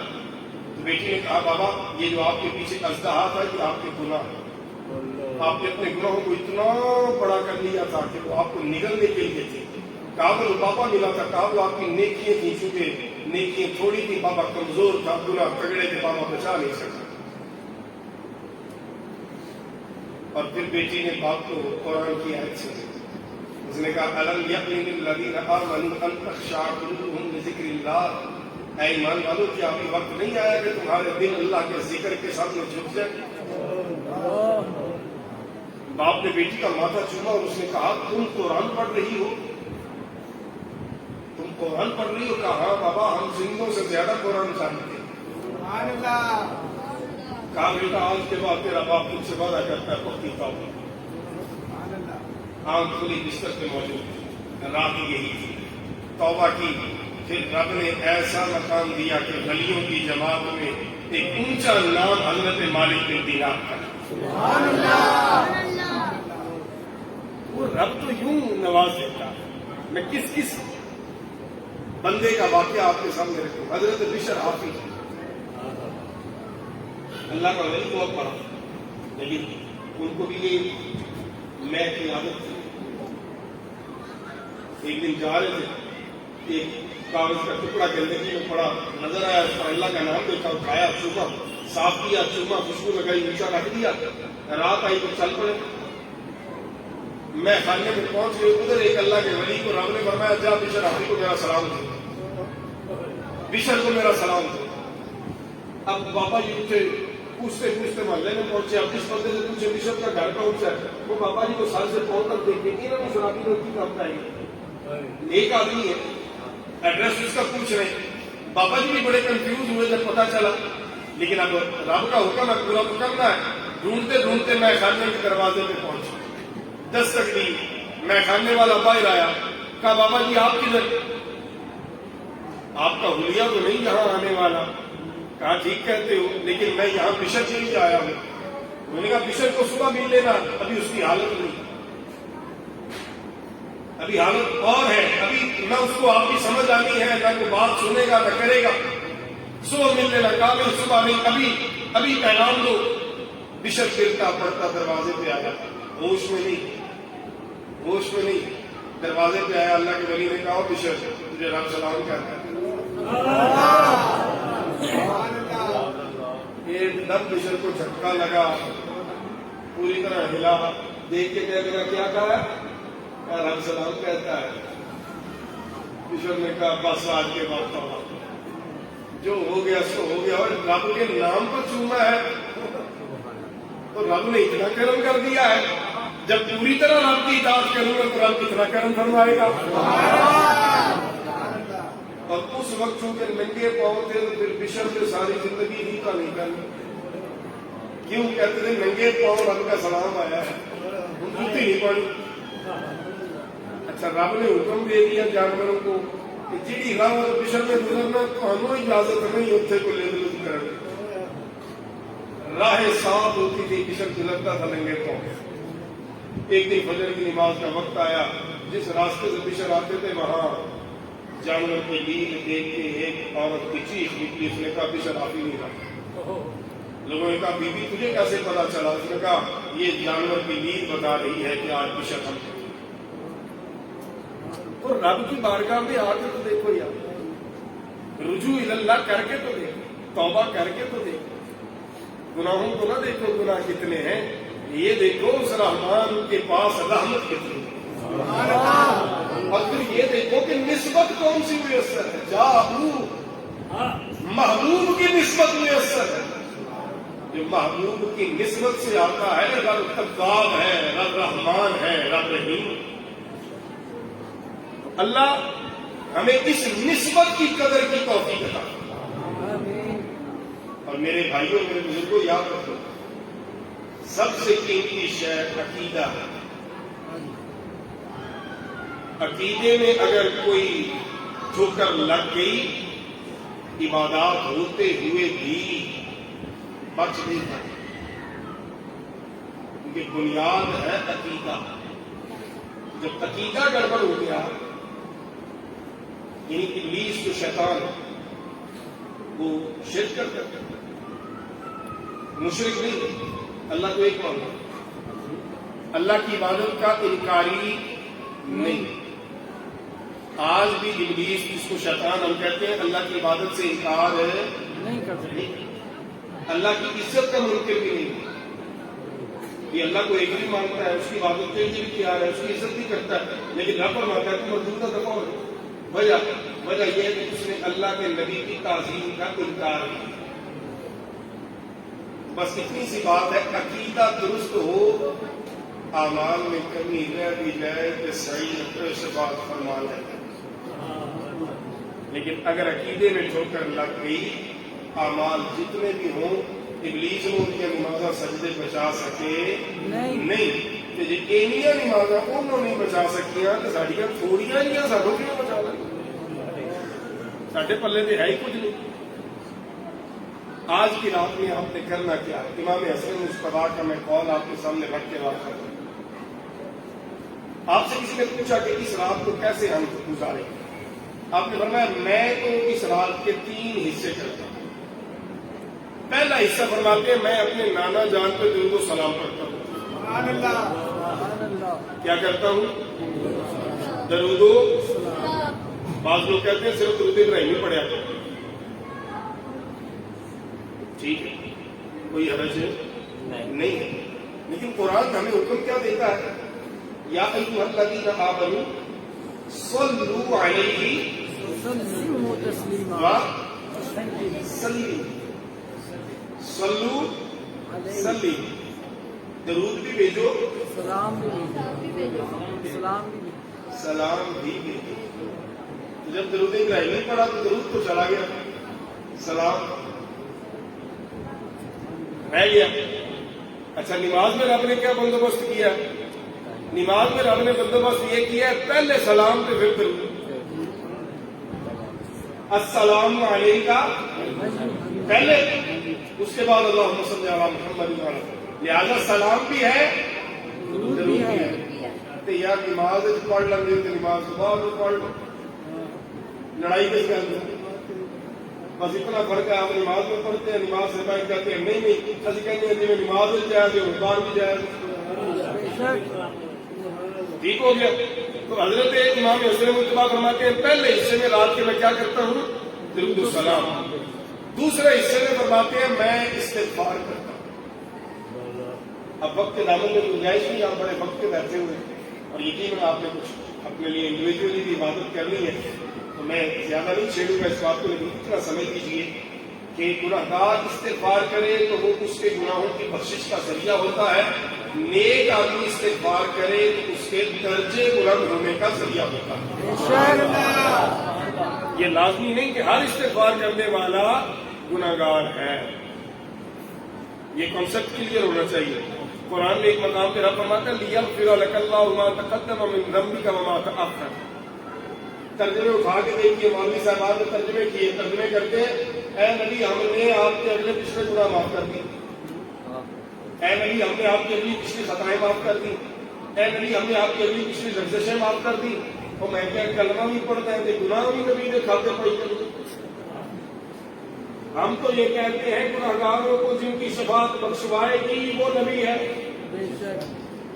تو بیٹی نے کہا بابا یہ جو آپ کے پیچھے اژدہا تھا یہ آپ کے گناہ ہے. آپ نے اپنے گناہوں کو اتنا بڑا کر لیا تھا کہ وہ آپ کو نگلنے کے لیے تھے. کہا وہ بابا ملا تھا, کہا وہ آپ کی نیکیاں تھیں, چونکہ نیکیاں تھوڑی تھی, بابا کمزور تھا, گناہ تگڑے کے بابا بچا نہیں سکا. اور پھر بیٹی نے باپ کو قرآن کی آیت سے اس نے کہا الم یقین للذین آمنوا ان تخشع قلوبهم لذکر اللہ, اے ایمان والو کیا ابھی وقت نہیں آیا کہ تمہارے دل اللہ کے ذکر کے سامنے جھک جائے؟ باپ نے بیٹی کا ماتھا چوما اور اس نے کہا تم قرآن پڑھ رہی ہو, تم قرآن پڑھ رہی ہو؟ کہا ہاں بابا ہم زندوں سے زیادہ قرآن جانتے ہیں. کہا بیٹا آج کے بعد تیرا باپ تم سے وعدہ کرتا ہے پکی توبہ. آنکھ کھلی بستر پہ موجود, رات یہی تھی, توبہ کی. پھر رب نے ایسا مقام دیا کہ ولیوں کی جماعت میں ایک اونچا نام حضرت مالک بن دینار کا. وہ رب تو یوں نواز دیتا. میں کس بندے کا واقعہ آپ کے سامنے رکھوں. حضرت بشر حافظ اللہ کا ولی بہت بڑا, لیکن ان کو بھی یہ میں کی عادت تھی. ایک دن جا رہے تھے, ایک کاغذ کا ٹکڑا گندگی میں پڑا نظر آیا, اس پر اللہ کا نام دیکھا, اٹھایا, چوما, صاف کیا, چوما, خوشبو لگائی, نیچا رکھ دیا. رات آئی تو چل پڑے. میں خانے میں پہنچ گئی, ادھر ایک اللہ کے ولی کو رب نے فرمایا جا بشر حافظ کو میرا سلام دے, بشر کو میرا سلام دے. اب بابا جی اٹھے, پوچھتے پوچھتے محلے میں پہنچے. اب جس بندے سے پوچھے بشر کا گھر کون سا ہے, وہ بابا جی کو سال سے پہنچ کر دیکھے انہوں نے شرابی روٹی کا بتائی. ایک آدمی ہے, ایڈریس اس کا پوچھ رہے ہیں. بابا جی بھی بڑے کنفیوز ہوئے جب پتا چلا, لیکن اب رب کا حکم ہے پورا تو کرنا ہے. ڈھونڈتے ڈھونڈتے میں خانے کے دروازے پہ پہنچا, دستک دی. میں خانے والا باہر آیا, کہا بابا جی آپ کدھر؟ آپ کا حلیہ تو نہیں یہاں آنے والا. کہا ٹھیک کہتے ہو, لیکن میں یہاں بشر کے لیے آیا ہوں. میں نے کہا بشر کو صبح مل لینا, ابھی اس کی حالت نہیں, ابھی حالت اور ہے, ابھی نہ اس کو آپ کی سمجھ آنی ہے, نہ کوئی بات سنے گا نہ کرے گا. صبح مل لینا. کہا میں صبح نہیں, ابھی پیغام دو. بشر گرتا پڑتا دروازے پہ آیا, ہوش میں نہیں, دروازے پہ آیا. اللہ کے ولی نے کہا بشر تجھے رب سلام کہتا ہے. ایک دم بشر کو جھٹکا لگا, پوری طرح ہلا, دیکھ کے کہہ لگا کیا کہا ہے؟ رب سلام کہتا ہے. بشر نے کہا بس آج کے بعد توبہ, جو ہو گیا سو ہو گیا. اور رب کے نام پر چوما ہے تو رب نے اتنا کرم کر دیا ہے. جب پوری طرح رب کی اطاعت کروں گا تو رب کتنا کرم فرمائے گا. اور اس وقت چونکہ ننگے پاؤں تھے تو پھر بشر سے ساری زندگی ہی کا نہیں کرنا. کیوں کہتے تھے ننگے پاؤں رب کا سلام آیا ہے, ہم جوتی نہیں پڑی. اچھا رب نے حکم دے دیا جانوروں کو کہ جیڑی راہ بشر میں گزرنا تو اجازت نہیں اتنے کو لے دل کرنے. راہ صاف ہوتی تھی, بشر گزرتا تھا ننگے پاؤں. ایک دن فجر کی نماز کا وقت آیا, جس راستے سے بشر آتے تھے وہاں جانور کی لیل دیکھ کے ایک عورت کی چیخ نکلی. اس نے کہا بشر آپ ہی نہیں رہا. لوگوں نے کہا بی بی تجھے کیسے پتا چلا؟ اس نے کہا یہ جانور کی لیل بتا رہی ہے کہ آج بشر ہم. اور رب کی بارگاہ میں آ کے تو دیکھو یار, رجوع اللہ کر کے تو دیکھو, توبہ کر کے تو دیکھو. گناہوں کو نہ دیکھو گناہ کتنے ہیں, یہ دیکھو اس رحمان کے پاس رحمت کتنی ہے. اور پھر یہ دیکھو کہ نسبت کون سی میسر ہے. جا محبوب کی نسبت میسر ہے. جو محبوب کی نسبت سے آتا ہے رب تواب ہے, رب رحمان ہے, رب رحیم. اللہ ہمیں اس نسبت کی قدر کی توفیق عطا فرمائے. اور میرے بھائیوں میرے بزرگوں یاد رکھو, سب سے قیمتی شے عقیدہ ہے. عقیدے میں اگر کوئی ٹھوکر لگ گئی عبادات ہوتے ہوئے بھی بچ نہیں سکتی, کیونکہ بنیاد ہے عقیدہ. جب عقیدہ گڑبڑ ہو گیا, یعنی ابلیس جو شیطان وہ شرک کرتا ہے, مشرک نہیں, اللہ کو ایک مانتا, اللہ کی عبادت کا انکاری نہیں. آج بھی ابلیس جس کو شیطان ہم کہتے ہیں اللہ کی عبادت سے انکار نہیں کرتے, اللہ کی عزت کا منکر بھی نہیں. یہ اللہ کو ایک بھی مانتا ہے, اس کی عبادت کے لیے بھی تیار ہے, اس کی عزت بھی کرتا ہے, لیکن رب فرماتا ہے کہ مردودہ دفعہ ہو. وجہ یہ ہے کہ اس نے اللہ کے نبی کی تعظیم کا انکار کیا. بس اتنی سی بات ہے, عقیدہ درست ہو, اعمال میں کمی رہ بھی جائے کہ صحیح سے بات فرما جائے. لیکن اگر عقیدے میں ٹھوکر لگ گئی, اعمال جتنے بھی ہوں, ابلیس نے ان کے نمازاں سجدے بچا سکے نہیں. جی اینیاں نمازاں انہوں نے بچا سکیاں تو ساڈیاں تھوڑیاں جہاں سانوں کیوں بچا لیں, ساڈے پلے تو ہے ہی کچھ نہیں. آج کی رات میں آپ نے کرنا کیا ہے؟ امام حسن مصطفیٰ کا میں قول آپ کے سامنے رکھ کے بات کر رہا ہوں. آپ سے کسی نے پوچھا کہ اس رات کو کیسے ہم گزاریں, آپ نے فرمایا میں تو اس رات کے 3 حصے کرتا ہوں. پہلا حصہ فرماتے ہیں میں اپنے نانا جان پہ درود و سلام کرتا ہوں. کیا کرتا ہوں؟ درود و بعض لوگ کہتے ہیں صرف درود ابراہیمی پڑھا تھا. ٹھیک ہے, کوئی حرج نہیں ہے, لیکن قرآن ہمیں حکم کیا دیتا ہے؟ یا ایھا الذین آمنوا صلوا علیہ وسلموا تسلیما. صلو سلیم, درود بھی بھیجو, سلام بھی بھیجو. جب درود ابراہیمی پڑھا تو درود تو چلا گیا, سلام رہ گیا. اچھا نماز میں رب نے کیا بندوبست کیا؟ نماز میں رب نے بندوبست یہ کیا ہے پہلے سلام پہ پھر درود. السلام علیکہ پہلے, اس کے بعد اللہم صلی علی محمد. لہذا سلام بھی ہے درود بھی ہے. یا نماز پڑھ لیں گے تو نماز کے بعد پڑھ لو, لڑائی کس گل میں؟ بس اتنا فرق ہے, آپ نماز میں پڑھتے ہیں, نماز سے پہلے کہتے ہیں نہیں اسی کہتے ہیں جی نماز بھی جائز ہے باہر بھی جائز. ٹھیک ہو گیا. تو حضرت امام حسن مصطفیٰ فرماتے ہیں پہلے حصے میں رات کے میں کیا کرتا ہوں؟ درود و سلام. دوسرے حصے میں فرماتے ہیں میں استغفار کرتا ہوں. اب وقت کے دامن میں گنجائش نہیں, آپ بڑے وقت کے بیٹھے ہوئے ہیں اور یقیناً آپ نے کچھ اپنے لیے انڈیویجولی بھی عبادت کرنی ہے, تو میں زیادہ نہیں چھیڑوں گا اس بات کو, لیکن اتنا سمجھ لیجیے کہ گناہگار استغفار کرے تو وہ اس کے گناہوں کی بخشش کا ذریعہ ہوتا ہے، نیک آدمی استغفار کرے تو اس کے درجے بلند ہونے کا ذریعہ ہوتا ہے۔ یہ لازمی نہیں کہ ہر استغفار کرنے والا گناہگار ہے، یہ کانسیپٹ کلیئر ہونا چاہیے۔ قرآن میں ایک مقام پہ رب فرماتا ہے لیغفر لک اللہ ما تقدم من ذنبک وما تأخر۔ ترجمے اٹھا کے دیکھیے، مولوی صاحبان نے ترجمے کیے، ترجمے کرتے اے نبی ہم نے آپ کے اگلے پچھلے گناہ معاف کر دی، اے نبی ہم نے آپ کی اگلی پچھلی خطائیں معاف کر دی، اے نبی ہم نے آپ کی اگلی پچھلی لفزشیں معاف کر دی۔ اور میں کیا کلمہ بھی پڑھتا ہے کہ گناہ بھی نبی نے کھاتے پڑی کر۔ ہم تو یہ کہتے ہیں گناہگاروں کو جن کی شفاعت بخشوائے گی وہ نبی ہے،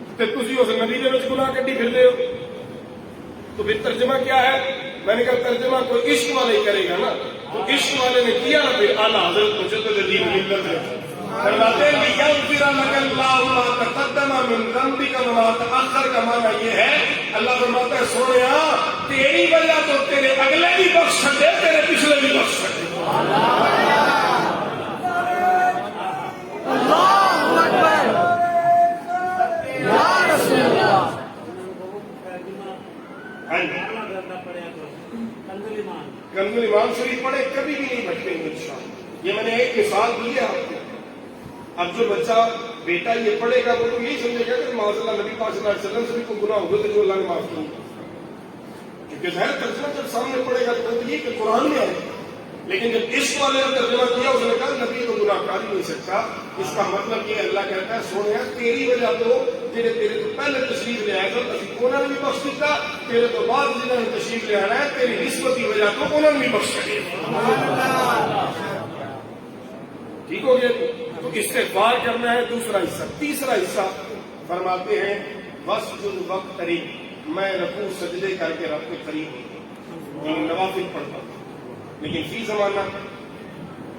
تو تسی اس نبی دے وچ گناہ کڈی پھردے ہو، تو پھر ترجمہ کیا ہے؟ میں نے کہا ترجمہ کوئی عشق والا ہی کرے گا نا، تو عشق والے نے کیا نا پھر اعلیٰ حضرت مجدد دین ملت ہے فرماتے ہیں لیغفر لک اللہ ما تقدم من ذنبک وما تأخر کا معنی یہ ہے، اللہ فرماتا ہے سونیا تیری وجہ تو تیرے اگلے بھی بخش دے، تیرے پچھلے بھی بخش دے۔ کنز ایمان شریف پڑھے کبھی بھی نہیں بھٹکیں گے انشاءاللہ۔ یہ میں نے ایک مثال دی ہے آپ کو۔ اب جو بچہ بیٹا یہ پڑھے گا وہ تو یہی سمجھے گا کہ معاذ اللہ نبی پاک صلی اللہ علیہ وسلم سے بھی کوئی گناہ ہوگا تو جو اللہ نے معاف کیا، کیونکہ ظاہر ترجمہ جب سامنے پڑے گا تو یہ کہ قرآن میں آئے، لیکن جب عشق والے نے ترجمہ کیا اس نے کہا نبی تو گناہ کر ہی نہیں سکتا۔ اس کا مطلب یہ اللہ کہتا ہے سونے تیری وجہ تو جنہیں تیرے تو پہلے تشریف لے آئے تو انہوں نے بھی بخش دیتا، تیرے تو بعد جنہوں نے تشریف لے آنا ہے تیری نسبت کی وجہ تو انہوں نے بھی بخش دیا۔ ٹھیک ہو گیا؟ تو استغفار کرنا ہے دوسرا حصہ۔ تیسرا حصہ فرماتے ہیں واسجد وقترب، میں رکوع سجدے کر کے رب کے قریب ہوں، نوافل پڑھتا ہوں۔ لیکن فی زمانہ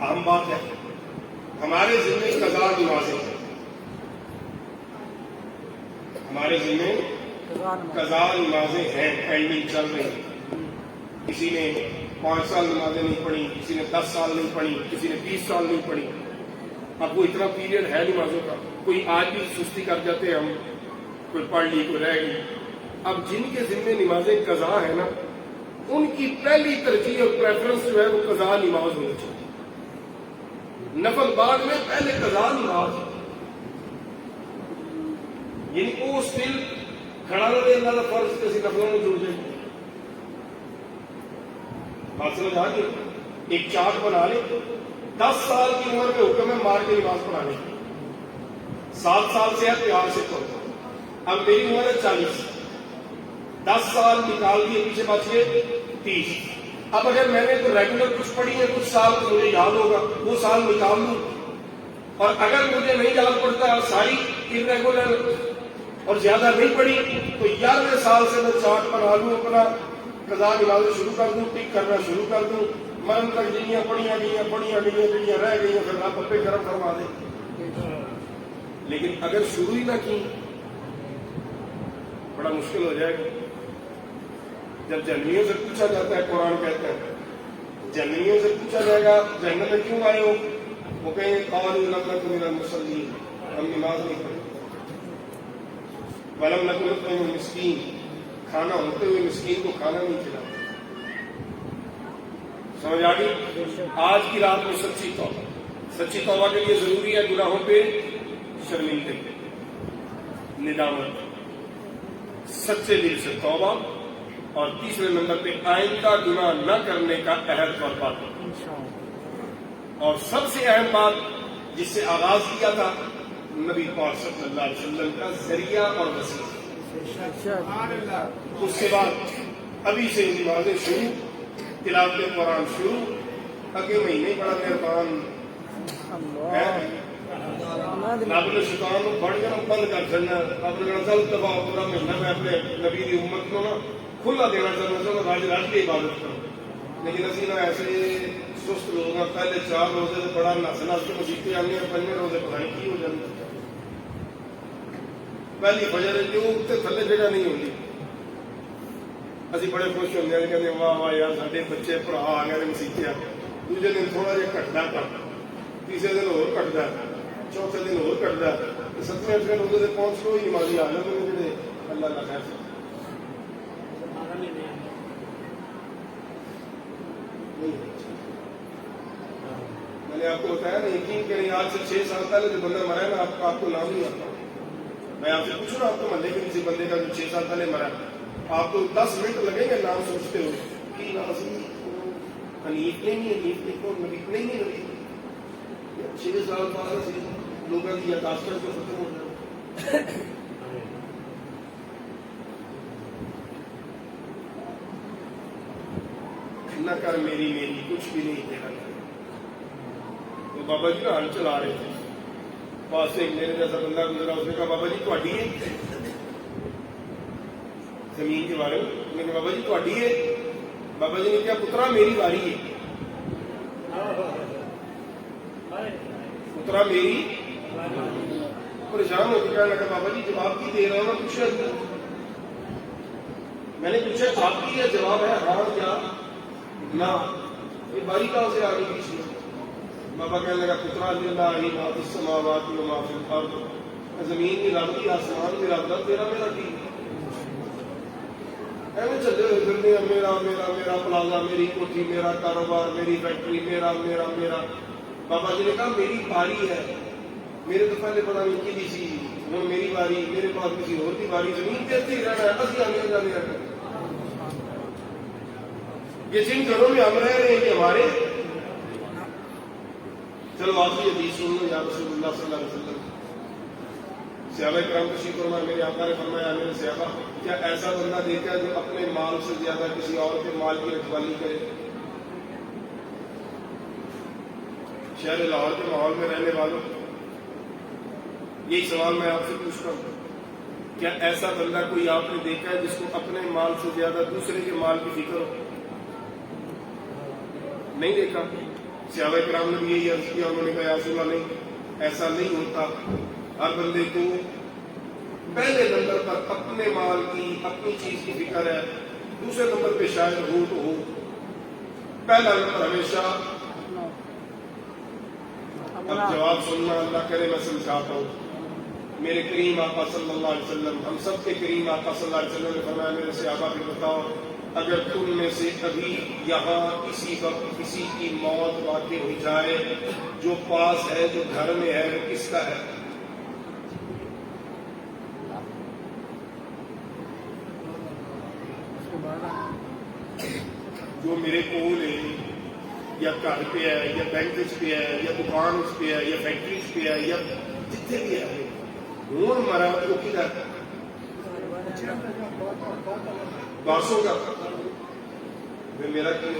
اہم بات ہے، ہمارے ذمے قضا نمازیں ہیں، ہمارے ذمے قضا نمازیں ہیں، پینڈنگ چل رہی ہیں۔ کسی نے 5 سال نمازیں نہیں پڑھی، کسی نے 10 سال نہیں پڑھی، کسی نے 20 سال نہیں پڑھی۔ اب وہ اتنا پیریڈ ہے نمازوں کا، کوئی آج بھی سستی کر جاتے ہیں، ہم کوئی پڑھ لی کوئی رہ گئی۔ اب جن کے ذمے نمازیں قضا ہے نا، ان کی پہلی ترجیح اور پریفرنس جو ہے وہ قضا نماز ہونی چاہیے، نفل بعد میں، پہلے قضا نماز۔ یعنی وہ اسٹل کھڑا رہے اللہ کا فرض کسی نفلوں میں جڑ جائے۔ بات سمجھ آ گئی؟ ایک چارٹ بنا لے، 10 سال کی عمر میں حکم ہے مار کے نماز پڑھانے، 7 سال سے ہے پیار سے پڑھتا۔ اب میری عمر ہے 40، 10 سال نکال دیے پیچھے بچ گئے 30۔ اب اگر میں نے تو ریگولر کچھ پڑھی ہے کچھ سال تو مجھے یاد ہوگا، وہ سال نکال لوں، اور اگر مجھے نہیں یاد پڑتا اور ساری ارریگولر اور زیادہ نہیں پڑھی تو 11ویں سال سے میں چارٹ بنا لوں، اپنا قضا نمازیں شروع کر دوں، ٹک کرنا شروع کر دوں، مرن تک جنیاں پڑھیاں گئیاں جنیاں رہ گئیاں پھر رب پہ کرم فرما دے۔ لیکن اگر شروع ہی نہ کی بڑا مشکل ہو جائے گا۔ جب جنمیوں سے پوچھا جاتا ہے، قرآن کہتا ہے جنمیوں سے پوچھا جائے گا جنت میں کیوں آئے ہو، وہ کہیں قالوا لم نکن من المصلین، ہم نماز نہیں پڑھتے، ولم نکن نطعم المسکین، کھانا ہوتے ہوئے مسکین کو کھانا نہیں کھلاتے۔ سمجھ آ گئی؟ آج کی رات میں سچی توبہ، سچی توبہ کے لیے ضروری ہے گناہوں پہ شرمندگی، ندامت، سچے دل سے توبہ، اور تیسرے نمبر پہ آئندہ گناہ نہ کرنے کا عہد اور بات۔ اور سب سے اہم بات جس سے آغاز کیا تھا نبی پاک صلی اللہ علیہ وسلم کا ذریعہ اور وسیلہ، اس کے بعد ابھی سے نمازیں شروع، تلاوت قرآن شروع، اگلے مہینے بڑا مہربان ہے، اپنے شیطان کو بڑھ کر بند کر چلنا، اپنے نسل دفاع پورا مہینہ میں اپنے نبی کی امت کو نا کھلا دینا چاہتا ہوں، راج راج کی عبادت کرو۔ لیکن اسی نہ ایسے سست لوگ ہیں، پہلے 4 روزے سے بڑا نس نس کے مسیحے آنے ہیں، 5 روزے پتہ نہیں کی ہو جاتے، پہلی فجر جو اتنے تھلے جگہ نہیں ہوتی، اسی بڑے خوش ہوتے ہیں، کہتے ہیں واہ واہ یار سارے بچے بھرا آ گئے مسیحے آ گئے۔ دوسرے دن تھوڑا جہا گھٹتا کم، تیسرے دن اور گھٹتا، چوتھے دن اور گھٹتا، ستویں اٹھویں روزے سے پہنچ لو ہی نمازی حالت میں جڑے اللہ کا خیر سے میں نے آپ کو بتایا نا، یقین کریں آج سے 6 سال پہلے جو بندہ مرا ہے نا، آپ کو نام نہیں آتا. میں آپ سے پوچھوں نا، آپ کو محلے کے کسی بندے کا جو 6 سال پہلے مرا ہے، آپ کو 10 منٹ لگیں گے نام سوچتے ہوئے کہ حنیف نہیں کو نبی نہیں 6 سال بعد لوگوں کی یاداشت کو ختم ہو جائے. نہ کر میری کچھ بھی نہیں تیرا. تو بابا جی نا ہل چلا رہے تھے، پاس سے ایک میرے جیسا بندہ گزرا، اس نے کہا بابا جی تھوڑی ہے زمین کے بارے میں. میں نے کہا بابا جی تھوڑی ہے. بابا جی نے کہا پترا میری باری ہے. پترا میری. پریشان ہو کے کہنے لگا بابا جی جواب کی دے رہا ہوں نا، پوچھا. میں نے پوچھا آپ کی یہ جواب ہے ہاں یا نہ. یہ باری کہاں سے آ گئی پیچھے؟ بابا کہنے لگا پترا للہ ما فی السماوات و ما فی الارض، زمین بھی رب دی، آسمان بھی رب دا، تیرا میرا کی ایویں چلے ہوئے پھرنے ہیں، میرا میرا میرا پلازا، میری کوٹھی، میرا کاروبار، میری فیکٹری، میرا میرا میرا. بابا جی نے کہا میری باری ہے. میرے تو پہلے پتا نہیں کی سی، ہوں میری باری، میرے پاس کسی اور کی باری. زمین پہ ہی رہنا ہے، اسی آنے جانے رہنا. یہ جن گھروں میں ہم رہ رہے ہیں یہ ہمارے. چلو آخری حدیث سن لو. یا رسول اللہ صلی اللہ علیہ وسلم، صحابہ کرام تشریف فرما، میرے آقا نے فرمایا میرے صحابہ کیا ایسا بندہ دیکھا ہے جو اپنے مال سے زیادہ کسی اور کے مال کی رکھوالی کرے؟ شہر لاہور کے ماحول میں رہنے والوں، یہی سوال میں آپ سے پوچھتا ہوں، کیا ایسا بندہ کوئی آپ نے دیکھا ہے جس کو اپنے مال سے زیادہ دوسرے کے مال کی فکر ہو؟ نہیں دیکھا. صحابہ کرام نے بھی یہی عرض کیا. انہوں نے کہا یا رسول اللہ نہیں، ایسا نہیں ہوتا. ہر بندے کو پہلے نمبر پر اپنے مال کی، اپنی چیز کی فکر ہے، دوسرے نمبر پہ شاید ہو تو ہو، پہلا نمبر ہمیشہ. اب جواب سننا، اللہ کرے میں سمجھاتا ہوں. میرے کریم آقا صلی اللہ علیہ وسلم، ہم سب کے کریم آقا صلی اللہ علیہ وسلم نے فرمایا میرے صحابہ کو بتاؤ، اگر تم میں سے ابھی یہاں کسی وقت کسی کی موت واقع ہو جائے، جو پاس ہے، جو گھر میں ہے، وہ کس کا ہے؟ جو میرے کول ہے، یا گھر پہ ہے، یا بینک پہ ہے، یا دکان پہ ہے، یا فیکٹری پہ ہے، یا جتنے بھی ہے، ہوں ہمارا وہ کدھر بارسوں کا میرا کی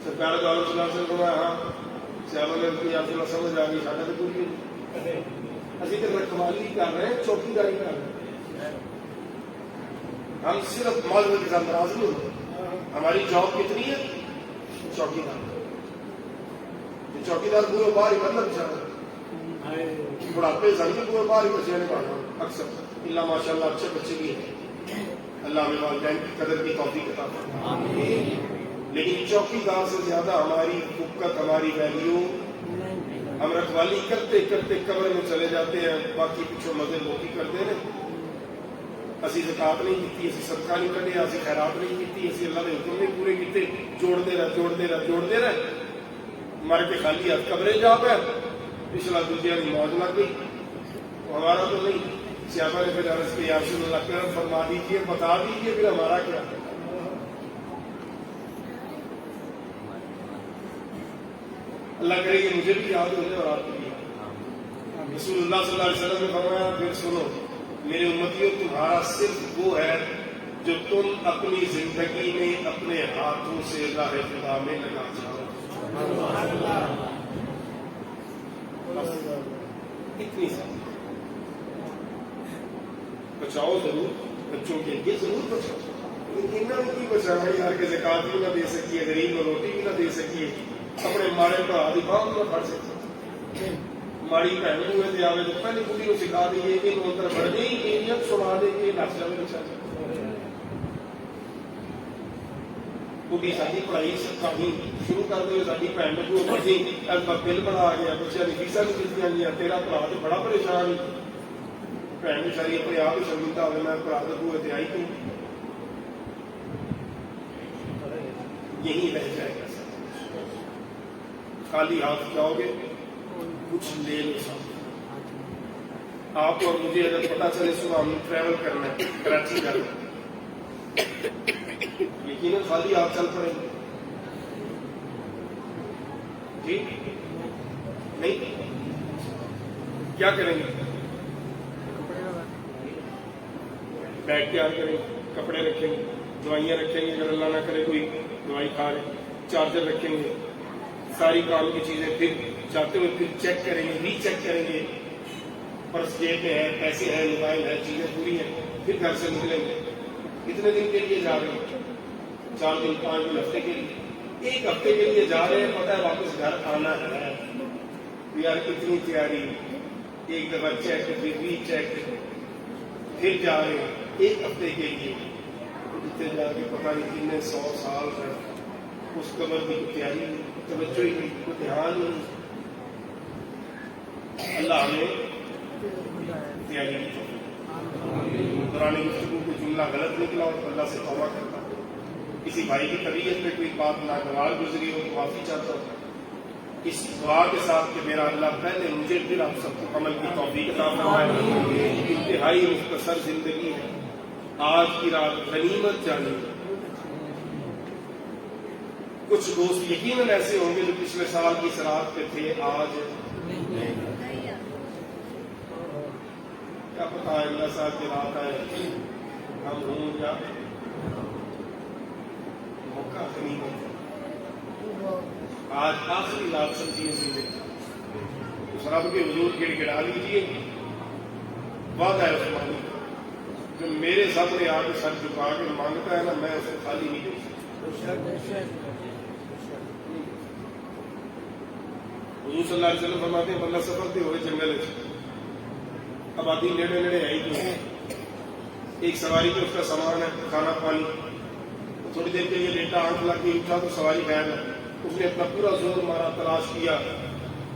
سرکار کا عالم صلی اللہ علیہ وسلم کو ہاں صحابہ نے یا رسول اللہ سمجھ آ گئی. ساڈا تو کوئی ابھی تو رکھوالی کر رہے ہیں، چوکیداری کر رہے ہیں. ہم صرف معذرت کے ساتھ ناراض نہیں ہوتے. ہماری جاب کتنی ہے؟ چوکیدار. چوکیدار پورے باہر ہی بندہ بچارا بڑھاپے سمجھے پورے باہر ہی بچے نے پڑھا اکثر. اللہ ماشاء اللہ اچھے بچے بھی ہیں. اللہ ہمیں والدین کی قدر کی توفیق عطا فرمائے. لیکن چوکیدار سے زیادہ ہماری فقت، ہماری ویلیو، ہم رکھوالی کرتے کرتے قبر میں چلے جاتے ہیں. باقی پچھو مزے موتی کرتے ہیں. اسی زکات نہیں کی، اسی صدقہ نہیں کٹے، اسی خیرات نہیں کی، اسی اللہ کے حکم نہیں پورے کیتے. جوڑتے رہ مر کے خالی ہاتھ قبریں جا پہ پچھلا دوسرے کی موج لگ گئی. ہمارا تو نہیں. صحابہ نے پھر عرض کیا یا رسول اللہ کرم فرما دیجیے، بتا دیجیے پھر ہمارا کیا. اللہ کرے کہ مجھے بھی یاد ہو جائے اور آپ کو بھی. رسول اللہ صلی اللہ علیہ وسلم نے فرمایا پھر سنو میرے امتیوں، تمہارا صرف وہ ہے جو تم اپنی زندگی میں اپنے ہاتھوں سے راہ خدا میں لگا جاؤ. اتنی سی بچاؤ ضرور، بچوں کے لیے ضرور بچاؤ. انہوں نے کی بچانا یار کے زکات بھی نہ دے سکیے، غریب کو روٹی بھی نہ دے سکیے، اپنے ماڑے بھرا کی باہ بھی نہ پڑ سکتے. ماڑی بہن ہوئے تھے آئے تو پہلی بڑھی کو سکھا دیے کہ اندر بڑھ گئی، سنا دے کے نس جائے بچہ. ਕੁੜੀ ਸਾਡੀ ਪੜ੍ਹਾਈ ਕਾਫੀ ਸ਼ੁਰੂ ਕਰ ਦਿਓ, ਸਾਡੀ ਭੈਣ ਨੂੰ ਪੜ੍ਹੀ ਅੱਜ ਬਿੱਲ ਬਣਾ ਆ ਗਿਆ, ਬੱਚਿਆਂ ਦੀ ਫੀਸਾਂ ਨਹੀਂ ਦਿੱਤੀਆਂ ਗਈਆਂ, ਤੇਰਾ ਭਰਾ ਤੇ ਬੜਾ ਪਰੇਸ਼ਾਨ, ਭੈਣ ਵਿਚਾਰੀ ਆਪਣੇ ਆਪ ਹੀ ਸ਼ਰਮਿੰਦਾ ਹੋਵੇ, ਮੈਂ ਭਰਾ ਦੇ ਬੂਹੇ ਤੇ ਆਈ ਤੂੰ, یہی رہ جائے گا سب کچھ. خالی ہاتھ جاؤ گے کچھ لے نہیں سکتے. آپ اور مجھے اگر پتا چلے صبح ہم ٹریول کرنا ہے کراچی جانا یقیناً خالی ہاتھ چل پڑیں گے جی نہیں کیا کریں گے؟ بیگ تیار کریں گے, کپڑے رکھیں گے, دوائیاں رکھیں گے, اگر اللہ نہ کرے کوئی دوائی کھا رہے, چارجر رکھیں گے, ساری کام کی چیزیں پھر جاتے ہوئے پھر چیک کریں گے, ری چیک کریں گے, پرس جیب میں ہے, پیسے ہیں, موبائل ہے, چیزیں پوری ہیں, پھر گھر سے نکلیں گے. کتنے دن کے لیے جا رہے ہیں؟ 4 دن 5 دن ہفتے کے لیے, 1 ہفتے کے لیے جا رہے ہیں, پتہ ہے واپس گھر آنا ہے, یار کتنی تیاری, ایک دفعہ چیک پھر ری چیک, پھر جا رہے ہیں 1 ہفتے کے لیے, جتنے جا کے پتہ نہیں کتنے 100 سال ہے, اس قبر کی تیاری توجہ ہی نہیں, کوئی دھیان نہیں. اللہ ہمیں تیاری کی. پرانی گفتگو کو جملہ غلط نکلا اور اللہ سے توبہ کرتا ہوں. کسی بھائی کی طبیعت میں کوئی بات ناگوار گزری ہو تو معافی چاہتا ہوں, اس دعا کے ساتھ کہ میرا اللہ پہلے مجھے پھر آپ سب کو عمل کی توفیق عطا فرمائے. انتہائی مختصر زندگی ہے, آج کی رات غنیمت جانی. کچھ دوست یقیناً ایسے ہوں گے جو پچھلے سال کی اس رات پہ تھے, آج کیا پتا ہے اللہ صاحب کی رات آئے ہم ہوں یا موقع غنیمت. آج آخری رات سمجھیے زندگی, اس رب کے حضور گڑ گڑا لیجیے. وعدہ ہے عثمانی جو میرے سامنے آ کے سر جھکا کے مانگتا ہے نا, میں اسے خالی نہیں دے سکتا. حضور صلی اللہ علیہ وسلم فرماتے ہیں بندہ سفر پہ ہوئے جنگل, آبادی نیڑے نیڑے ہے ہی تو ایک سواری پہ اس کا سامان ہے, کھانا پانی, تھوڑی دیر کے لیے لیٹا, آنکھ لگ کے اٹھا تو سواری غائب ہے. اس نے اپنا پورا زور مارا, تلاش کیا,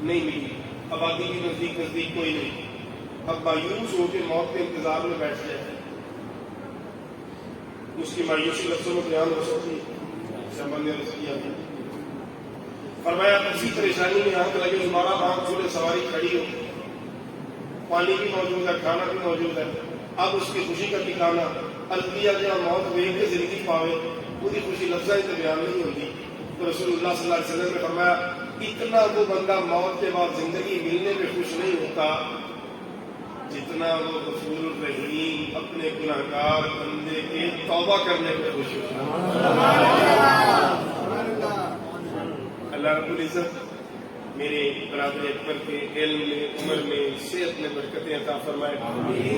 نہیں ملی. آبادی کی نزدیک نزدیک کوئی نہیں. اب مایوس ہو کے موت کے انتظار میں بیٹھ جائے. اس کی مایوسی لفظوں میں بیان ہو سکتی ہے. فرمایا اسی پریشانی میں آنکھ لگے, تمہارا آنکھ چھوڑے, سواری کھڑی ہو, پانی بھی موجود ہے, کھانا بھی موجود ہے. اب اس کی خوشی کا ٹھکانا الفیہ جہاں موت دیکھ کے زندگی پاوے, پوری خوشی لفظہ سے بیان نہیں ہوتی. تو رسول اللہ صلی اللہ علیہ وسلم نے فرمایا اتنا وہ بندہ موت کے بعد زندگی ملنے پہ خوش نہیں ہوتا جتنا وہ غفور الرحیم اپنے گناہگار بندے کے توبہ کرنے پہ خوش ہوتا. اللہ رب العزت میرے برادر اکبر کے علم میں, عمر میں, صحت میں برکتیں عطا فرمائے.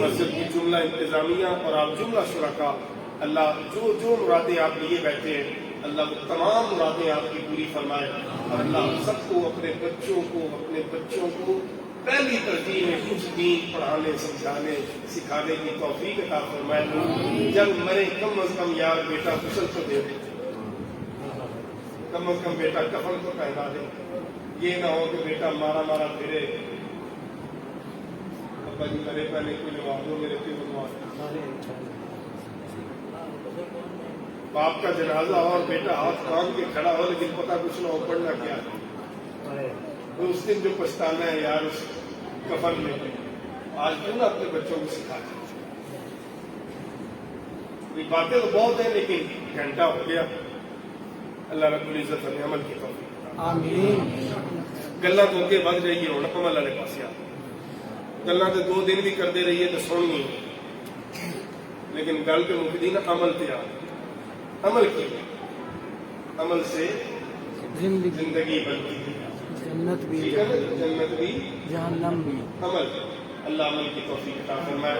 مسجد کی جملہ انتظامیہ اور آپ جملہ شرکاء, اللہ جو جو مرادیں آپ لیے بیٹھے ہیں, اللہ وہ تمام مرادیں آپ کی پوری فرمائے. اور اللہ سب کو اپنے بچوں کو پہلی ترجیح میں کچھ دین پڑھانے, سمجھانے, سکھانے کی توفیق عطا فرمائے. جب مرے کم از کم یار بیٹا غسل تو دے دے, کم از کم بیٹا کفن تو پہنا دے. یہ نہ ہو کہ بیٹا مارا مارا پھرے, ابا جی میرے پہلے کو لوا دو, میرے پیو لوا دو. باپ کا جنازہ اور بیٹا ہاتھ باندھ کے کھڑا ہو لیکن پتہ کچھ نہ ہو, پڑھنا کیا ہے. اس دن جو پچھتانا ہے یار اس کفن میں, آج کیوں نہ اپنے بچوں کو سکھا دیں. یہ باتیں تو بہت ہیں لیکن گھنٹہ ہو گیا. اللہ رب العزت ہمیں عمل کی توفیق آمین. گلا تو اگے بڑھ رہی ہے, ہوں عمل والے پاس آ. گلا تو 2 دن بھی کرتے رہیے تو سننی, لیکن گل تو مکدی نا عمل پہ آ. عمل کیا, عمل سے زندگی بنتی ہے, جنت بھی جہنم بھی. عمل, اللہ عمل کی توفیق عطا فرمائے.